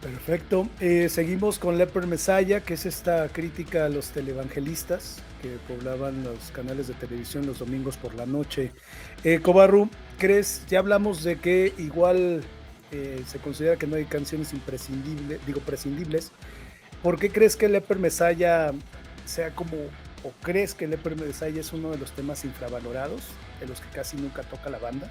Perfecto. Seguimos con Leper Messiah, que es esta crítica a los televangelistas que poblaban los canales de televisión los domingos por la noche. Cobarru, ¿crees? Ya hablamos de que igual se considera que no hay canciones prescindibles. ¿Por qué crees que Leper Messiah sea como, o crees que Leper Messiah es uno de los temas infravalorados, de los que casi nunca toca la banda?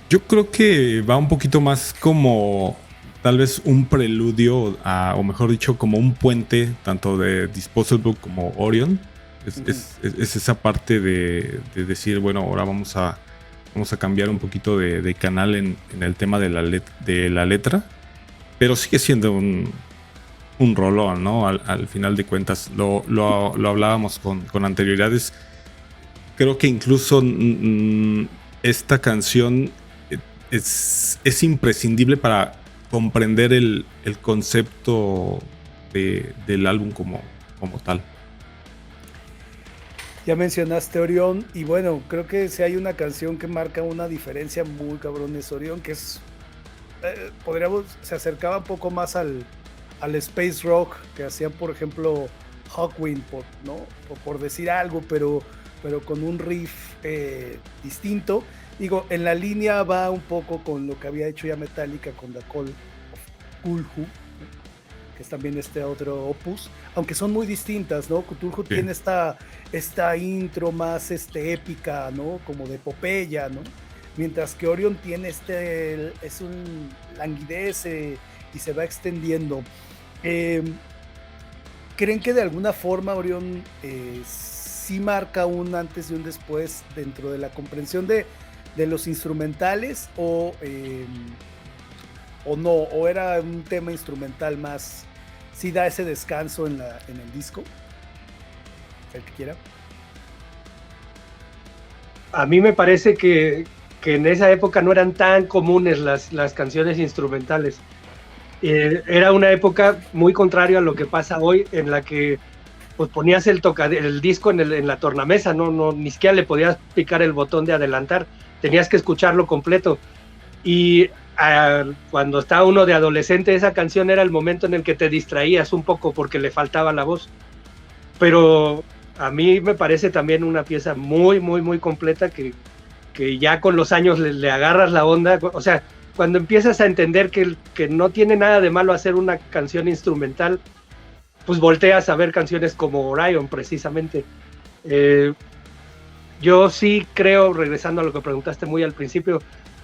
Yo creo que va un poquito más como tal vez un preludio o mejor dicho, como un puente tanto de Disposable como Orion. Es esa parte de decir, bueno, ahora vamos a cambiar un poquito de canal en el tema de la letra, pero sigue siendo un rolón, ¿no? Al final de cuentas, lo hablábamos con anterioridades. Creo que incluso esta canción es imprescindible para comprender el concepto del álbum como tal. Ya mencionaste Orión y bueno, creo que si hay una canción que marca una diferencia muy cabrón es Orión, que es se acercaba un poco más al space rock que hacían por ejemplo Hawkwind, ¿no? por decir algo, pero con un riff distinto. Digo, en la línea va un poco con lo que había hecho ya Metallica con The Call of Cthulhu, que es también este otro opus, aunque son muy distintas, ¿no? Cthulhu tiene esta intro más épica, ¿no? Como de epopeya, ¿no? Mientras que Orion tiene es un languidece y se va extendiendo. ¿Creen que de alguna forma Orion sí marca un antes y un después dentro de la comprensión de los instrumentales o no, o era un tema instrumental más, sí da ese descanso en el disco? El que quiera. A mí me parece que en esa época no eran tan comunes las canciones instrumentales. Era una época muy contraria a lo que pasa hoy, en la que pues ponías el disco en la tornamesa, no ni siquiera le podías picar el botón de adelantar, tenías que escucharlo completo. Y cuando estaba uno de adolescente, esa canción era el momento en el que te distraías un poco porque le faltaba la voz. Pero a mí me parece también una pieza muy, muy, muy completa que ya con los años le agarras la onda. O sea, cuando empiezas a entender que no tiene nada de malo hacer una canción instrumental, pues volteas a ver canciones como Orion, precisamente. Yo sí creo, regresando a lo que preguntaste muy al principio,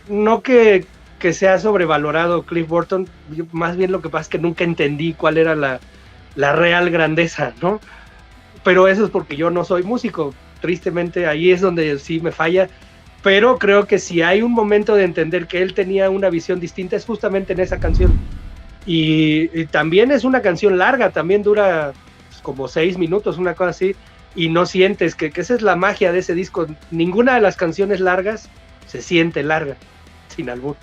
no que sea sobrevalorado Cliff Burton, más bien lo que pasa es que nunca entendí cuál era la real grandeza, ¿no? Pero eso es porque yo no soy músico, tristemente ahí es donde sí me falla, pero creo que si hay un momento de entender que él tenía una visión distinta es justamente en esa canción. Y también es una canción larga, también dura pues, como 6 minutos, una cosa así, y no sientes que esa es la magia de ese disco. Ninguna de las canciones largas se siente larga, sin albur.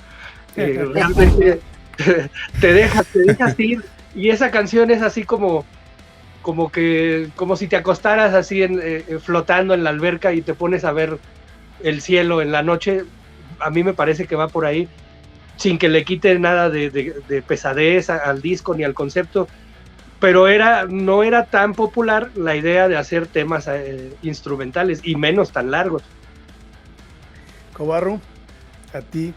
Realmente te dejas ir, y esa canción es así como si te acostaras así flotando en la alberca y te pones a ver el cielo en la noche. A mí me parece que va por ahí, sin que le quite nada de pesadez al disco ni al concepto, pero no era tan popular la idea de hacer temas instrumentales y menos tan largos. Cobarru, a ti.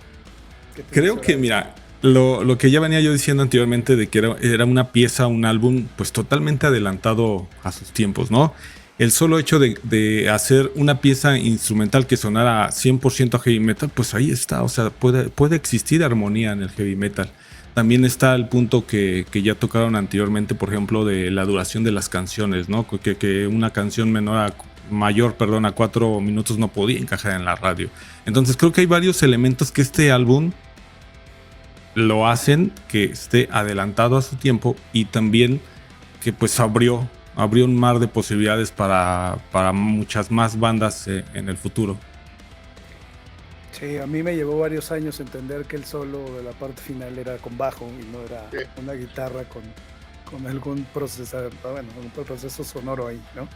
Creo que, mira, lo que ya venía yo diciendo anteriormente de que era una pieza, un álbum, pues totalmente adelantado a sus tiempos, ¿no? El solo hecho de hacer una pieza instrumental que sonara 100% heavy metal, pues ahí está, o sea, puede existir armonía en el heavy metal. También está el punto que ya tocaron anteriormente, por ejemplo, de la duración de las canciones, ¿no? Que una canción mayor a 4 minutos no podía encajar en la radio. Entonces creo que hay varios elementos que este álbum lo hacen que esté adelantado a su tiempo, y también que pues abrió un mar de posibilidades para muchas más bandas en el futuro. Sí, a mí me llevó varios años entender que el solo de la parte final era con bajo y no era una guitarra con algún proceso sonoro ahí, ¿no?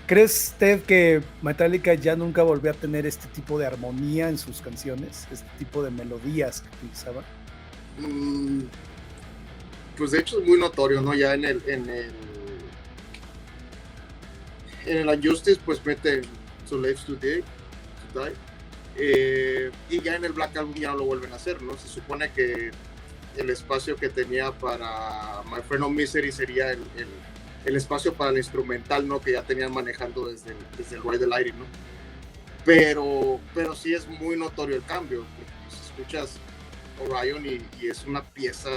¿Crees usted que Metallica ya nunca volvió a tener este tipo de armonía en sus canciones, este tipo de melodías que utilizaba? Pues de hecho es muy notorio, ¿no? Ya en el Unjustice pues mete So Lives to Die, y ya en el Black Album ya no lo vuelven a hacer, ¿no? Se supone que el espacio que tenía para My Friend of Misery sería el espacio para el instrumental, ¿no? Que ya tenían manejando desde el Ride the Lightning, ¿no? Pero sí es muy notorio el cambio. Pues escuchas Orion y es una pieza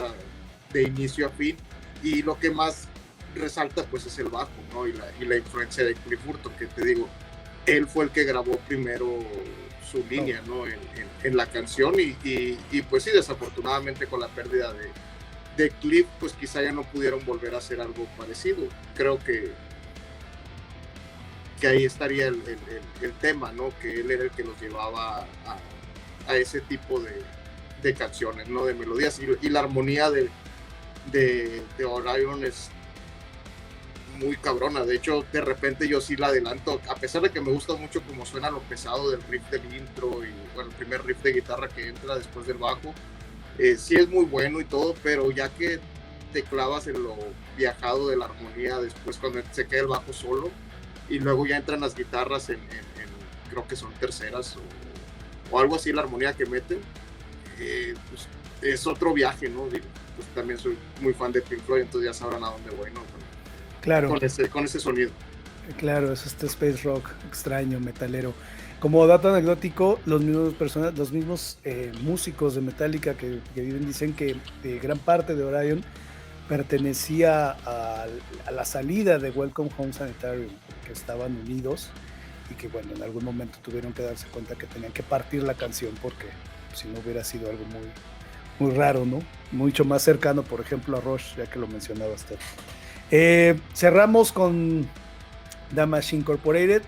de inicio a fin, y lo que más resalta pues es el bajo, ¿no? y la influencia de Cliff Burton, que te digo, él fue el que grabó primero su línea, ¿no? en la canción, y pues sí, desafortunadamente con la pérdida de Cliff, pues quizá ya no pudieron volver a hacer algo parecido. Creo que ahí estaría el tema, ¿no? Que él era el que los llevaba a ese tipo de canciones, ¿no? De melodías, y la armonía de Orion es muy cabrona. De hecho, de repente yo sí la adelanto, a pesar de que me gusta mucho cómo suena lo pesado del riff del intro y bueno, el primer riff de guitarra que entra después del bajo. Sí es muy bueno y todo, pero ya que te clavas en lo viajado de la armonía después cuando se queda el bajo solo y luego ya entran las guitarras en creo que son terceras o algo así, la armonía que meten, pues es otro viaje, ¿no? Digo, pues también soy muy fan de Pink Floyd, entonces ya sabrán a dónde voy, ¿no? Claro. Con ese sonido. Claro, es este space rock extraño, metalero. Como dato anecdótico, los mismos músicos de Metallica que viven dicen que gran parte de Orion pertenecía a la salida de Welcome Home Sanitarium, que estaban unidos y que bueno, en algún momento tuvieron que darse cuenta que tenían que partir la canción porque si no hubiera sido algo muy, muy raro, ¿no? Mucho más cercano, por ejemplo, a Rush, ya que lo mencionabas usted. Cerramos con Damage Incorporated.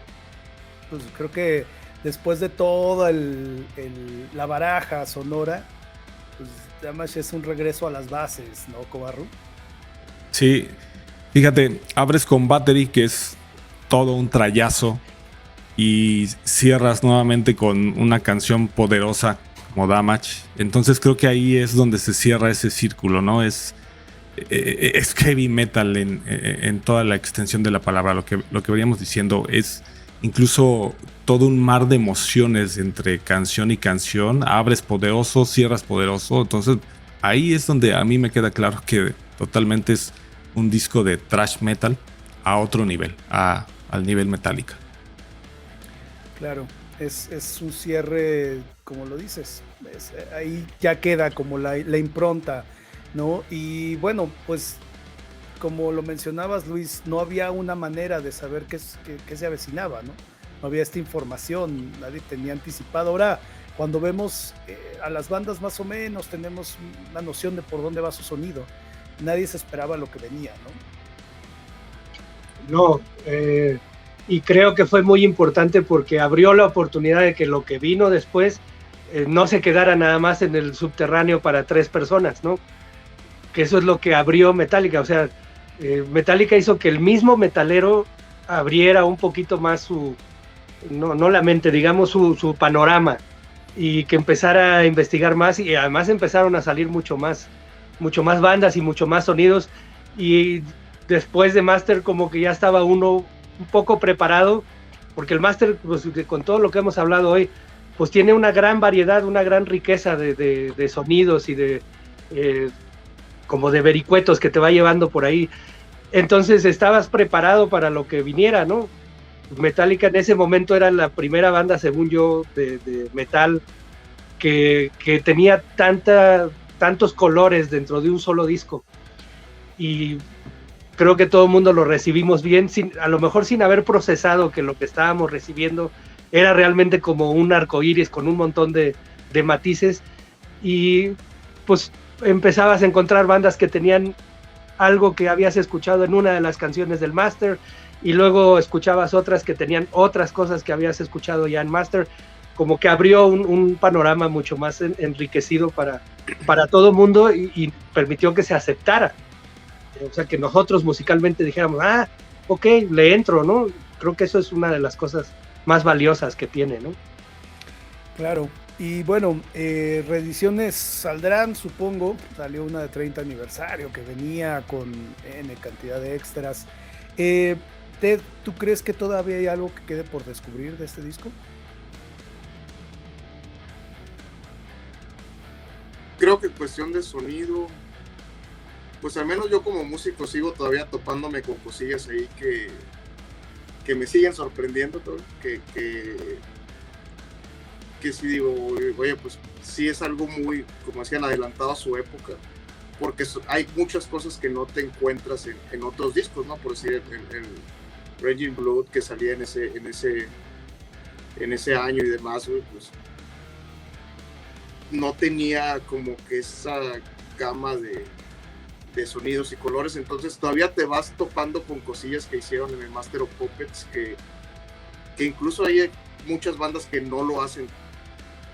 Pues creo que después de toda la baraja sonora, pues Damage es un regreso a las bases, ¿no, Cobarru? Sí, fíjate, abres con Battery, que es todo un trayazo, y cierras nuevamente con una canción poderosa como Damage. Entonces creo que ahí es donde se cierra ese círculo, ¿no? Es es heavy metal en toda la extensión de la palabra. Lo que veníamos diciendo es incluso todo un mar de emociones entre canción y canción. Abres poderoso, cierras poderoso. Entonces ahí es donde a mí me queda claro que totalmente es un disco de thrash metal a otro nivel, al nivel Metallica. Claro, es un cierre, como lo dices, ahí ya queda como la impronta, ¿no? Y bueno, pues como lo mencionabas, Luis, no había una manera de saber qué se avecinaba, ¿no? No había esta información, nadie tenía anticipado. Ahora, cuando vemos a las bandas más o menos, tenemos una noción de por dónde va su sonido. Nadie se esperaba lo que venía, ¿no? No, y creo que fue muy importante porque abrió la oportunidad de que lo que vino después no se quedara nada más en el subterráneo para 3 personas, ¿no? Que eso es lo que abrió Metallica. O sea, Metallica hizo que el mismo metalero abriera un poquito más no la mente, digamos su panorama, y que empezara a investigar más, y además empezaron a salir mucho más bandas y mucho más sonidos, y después de Master como que ya estaba uno un poco preparado, porque el Master, pues, con todo lo que hemos hablado hoy, pues tiene una gran variedad, una gran riqueza de sonidos y como de vericuetos que te va llevando por ahí. Entonces estabas preparado para lo que viniera, ¿no? Metallica en ese momento era la primera banda, según yo, de metal que tenía tantos colores dentro de un solo disco. Y creo que todo el mundo lo recibimos bien, a lo mejor sin haber procesado que lo que estábamos recibiendo era realmente como un arcoíris con un montón de matices. Y pues empezabas a encontrar bandas que tenían algo que habías escuchado en una de las canciones del Master, y luego escuchabas otras que tenían otras cosas que habías escuchado ya en Master, como que abrió un panorama mucho más enriquecido para todo el mundo, y permitió que se aceptara. O sea, que nosotros musicalmente dijéramos, ok, le entro, ¿no? Creo que eso es una de las cosas más valiosas que tiene, ¿no? Claro. Y bueno, reediciones saldrán, supongo. Salió una de 30 aniversario que venía con N cantidad de extras. Ted, ¿tú crees que todavía hay algo que quede por descubrir de este disco? Creo que en cuestión de sonido, pues al menos yo como músico sigo todavía topándome con cosillas ahí que me siguen sorprendiendo, que sí digo, oye, pues sí es algo muy, como decían, adelantado a su época, porque hay muchas cosas que no te encuentras en otros discos, ¿no? Por decir, el Raging Blood que salía en ese año y demás, pues no tenía como que esa gama de sonidos y colores. Entonces todavía te vas topando con cosillas que hicieron en el Master of Puppets, que incluso hay muchas bandas que no lo hacen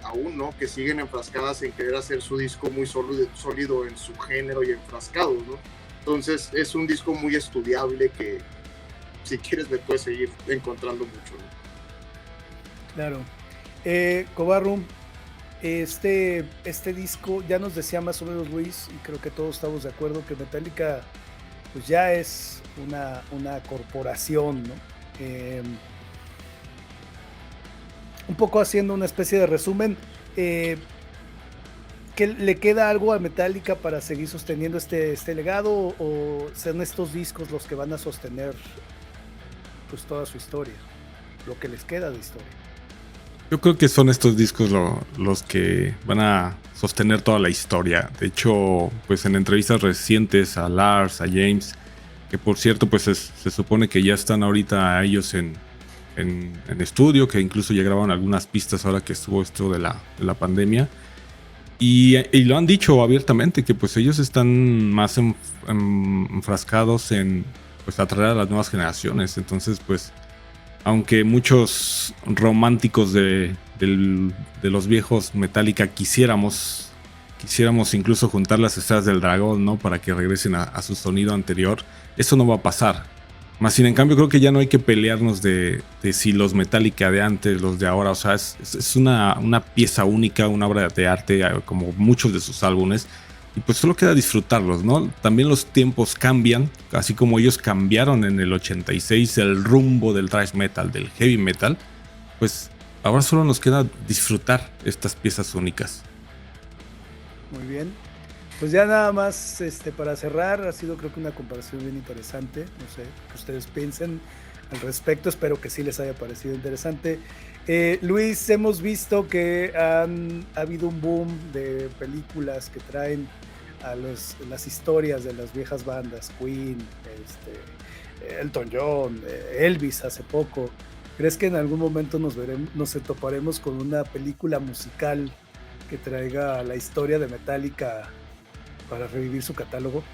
aún, ¿no? Que siguen enfrascadas en querer hacer su disco muy sólido en su género y enfrascados, ¿no? Entonces es un disco muy estudiable que si quieres le puedes seguir encontrando mucho, ¿no? Claro. Cobarro, este disco ya nos decía más o menos Luis, y creo que todos estamos de acuerdo que Metallica pues ya es una corporación, ¿no? Un poco haciendo una especie de resumen, ¿que le queda algo a Metallica para seguir sosteniendo este legado, o son estos discos los que van a sostener pues toda su historia, lo que les queda de historia? Yo creo que son estos discos los que van a sostener toda la historia. De hecho, pues en entrevistas recientes a Lars, a James, que por cierto pues se supone que ya están ahorita ellos en estudio, que incluso ya grabaron algunas pistas ahora que estuvo esto de la pandemia, y lo han dicho abiertamente, que pues ellos están más enfrascados en pues atraer a las nuevas generaciones. Entonces pues aunque muchos románticos de los viejos Metallica quisiéramos incluso juntar las estrellas del dragón, ¿no? Para que regresen a su sonido anterior, eso no va a pasar. Más sin en cambio creo que ya no hay que pelearnos de si los Metallica de antes, los de ahora. O sea, es una pieza única, una obra de arte, como muchos de sus álbumes. y pues solo queda disfrutarlos, ¿no? También los tiempos cambian, así como ellos cambiaron en el 86 el rumbo del thrash metal, del heavy metal, pues ahora solo nos queda disfrutar estas piezas únicas. Muy bien. Pues ya nada más para cerrar, ha sido creo que una comparación bien interesante. No sé qué ustedes piensen al respecto, espero que sí les haya parecido interesante. Luis, hemos visto que ha habido un boom de películas que traen a las historias de las viejas bandas, Queen, Elton John, Elvis hace poco. ¿Crees que en algún momento nos toparemos con una película musical que traiga la historia de Metallica para revivir su catálogo?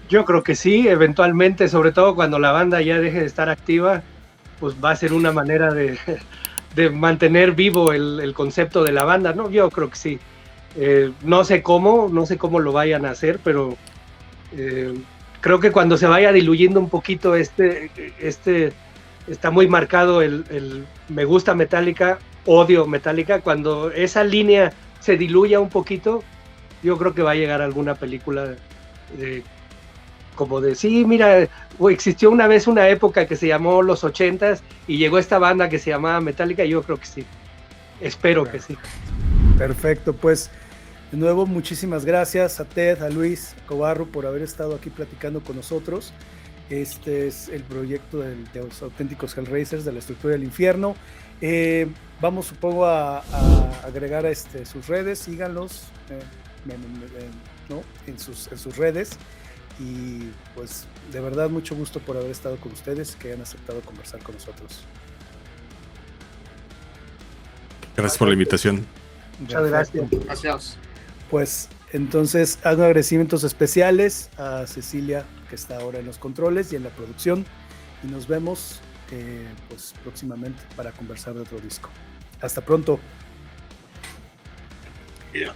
Yo creo que sí, eventualmente, sobre todo cuando la banda ya deje de estar activa, pues va a ser una manera de mantener vivo el concepto de la banda, ¿no? Yo creo que sí. No sé cómo lo vayan a hacer, pero creo que cuando se vaya diluyendo un poquito está muy marcado el me gusta Metallica, odio Metallica. Cuando esa línea se diluya un poquito, yo creo que va a llegar alguna película como de, sí, mira, existió una vez una época que se llamó los 80s y llegó esta banda que se llamaba Metallica. Yo creo que sí, espero que sí. Perfecto, pues de nuevo muchísimas gracias a Ted, a Luis Cobarru por haber estado aquí platicando con nosotros. Este es el proyecto de los auténticos Hellraisers de la estructura del infierno. Vamos, supongo, a agregar sus redes, síganlos ¿no? en sus redes. Y pues de verdad mucho gusto por haber estado con ustedes, que hayan aceptado conversar con nosotros. Gracias por la invitación. Muchas gracias. Gracias. Pues entonces hago agradecimientos especiales a Cecilia, que está ahora en los controles y en la producción, y nos vemos pues próximamente para conversar de otro disco. Hasta pronto. Yeah.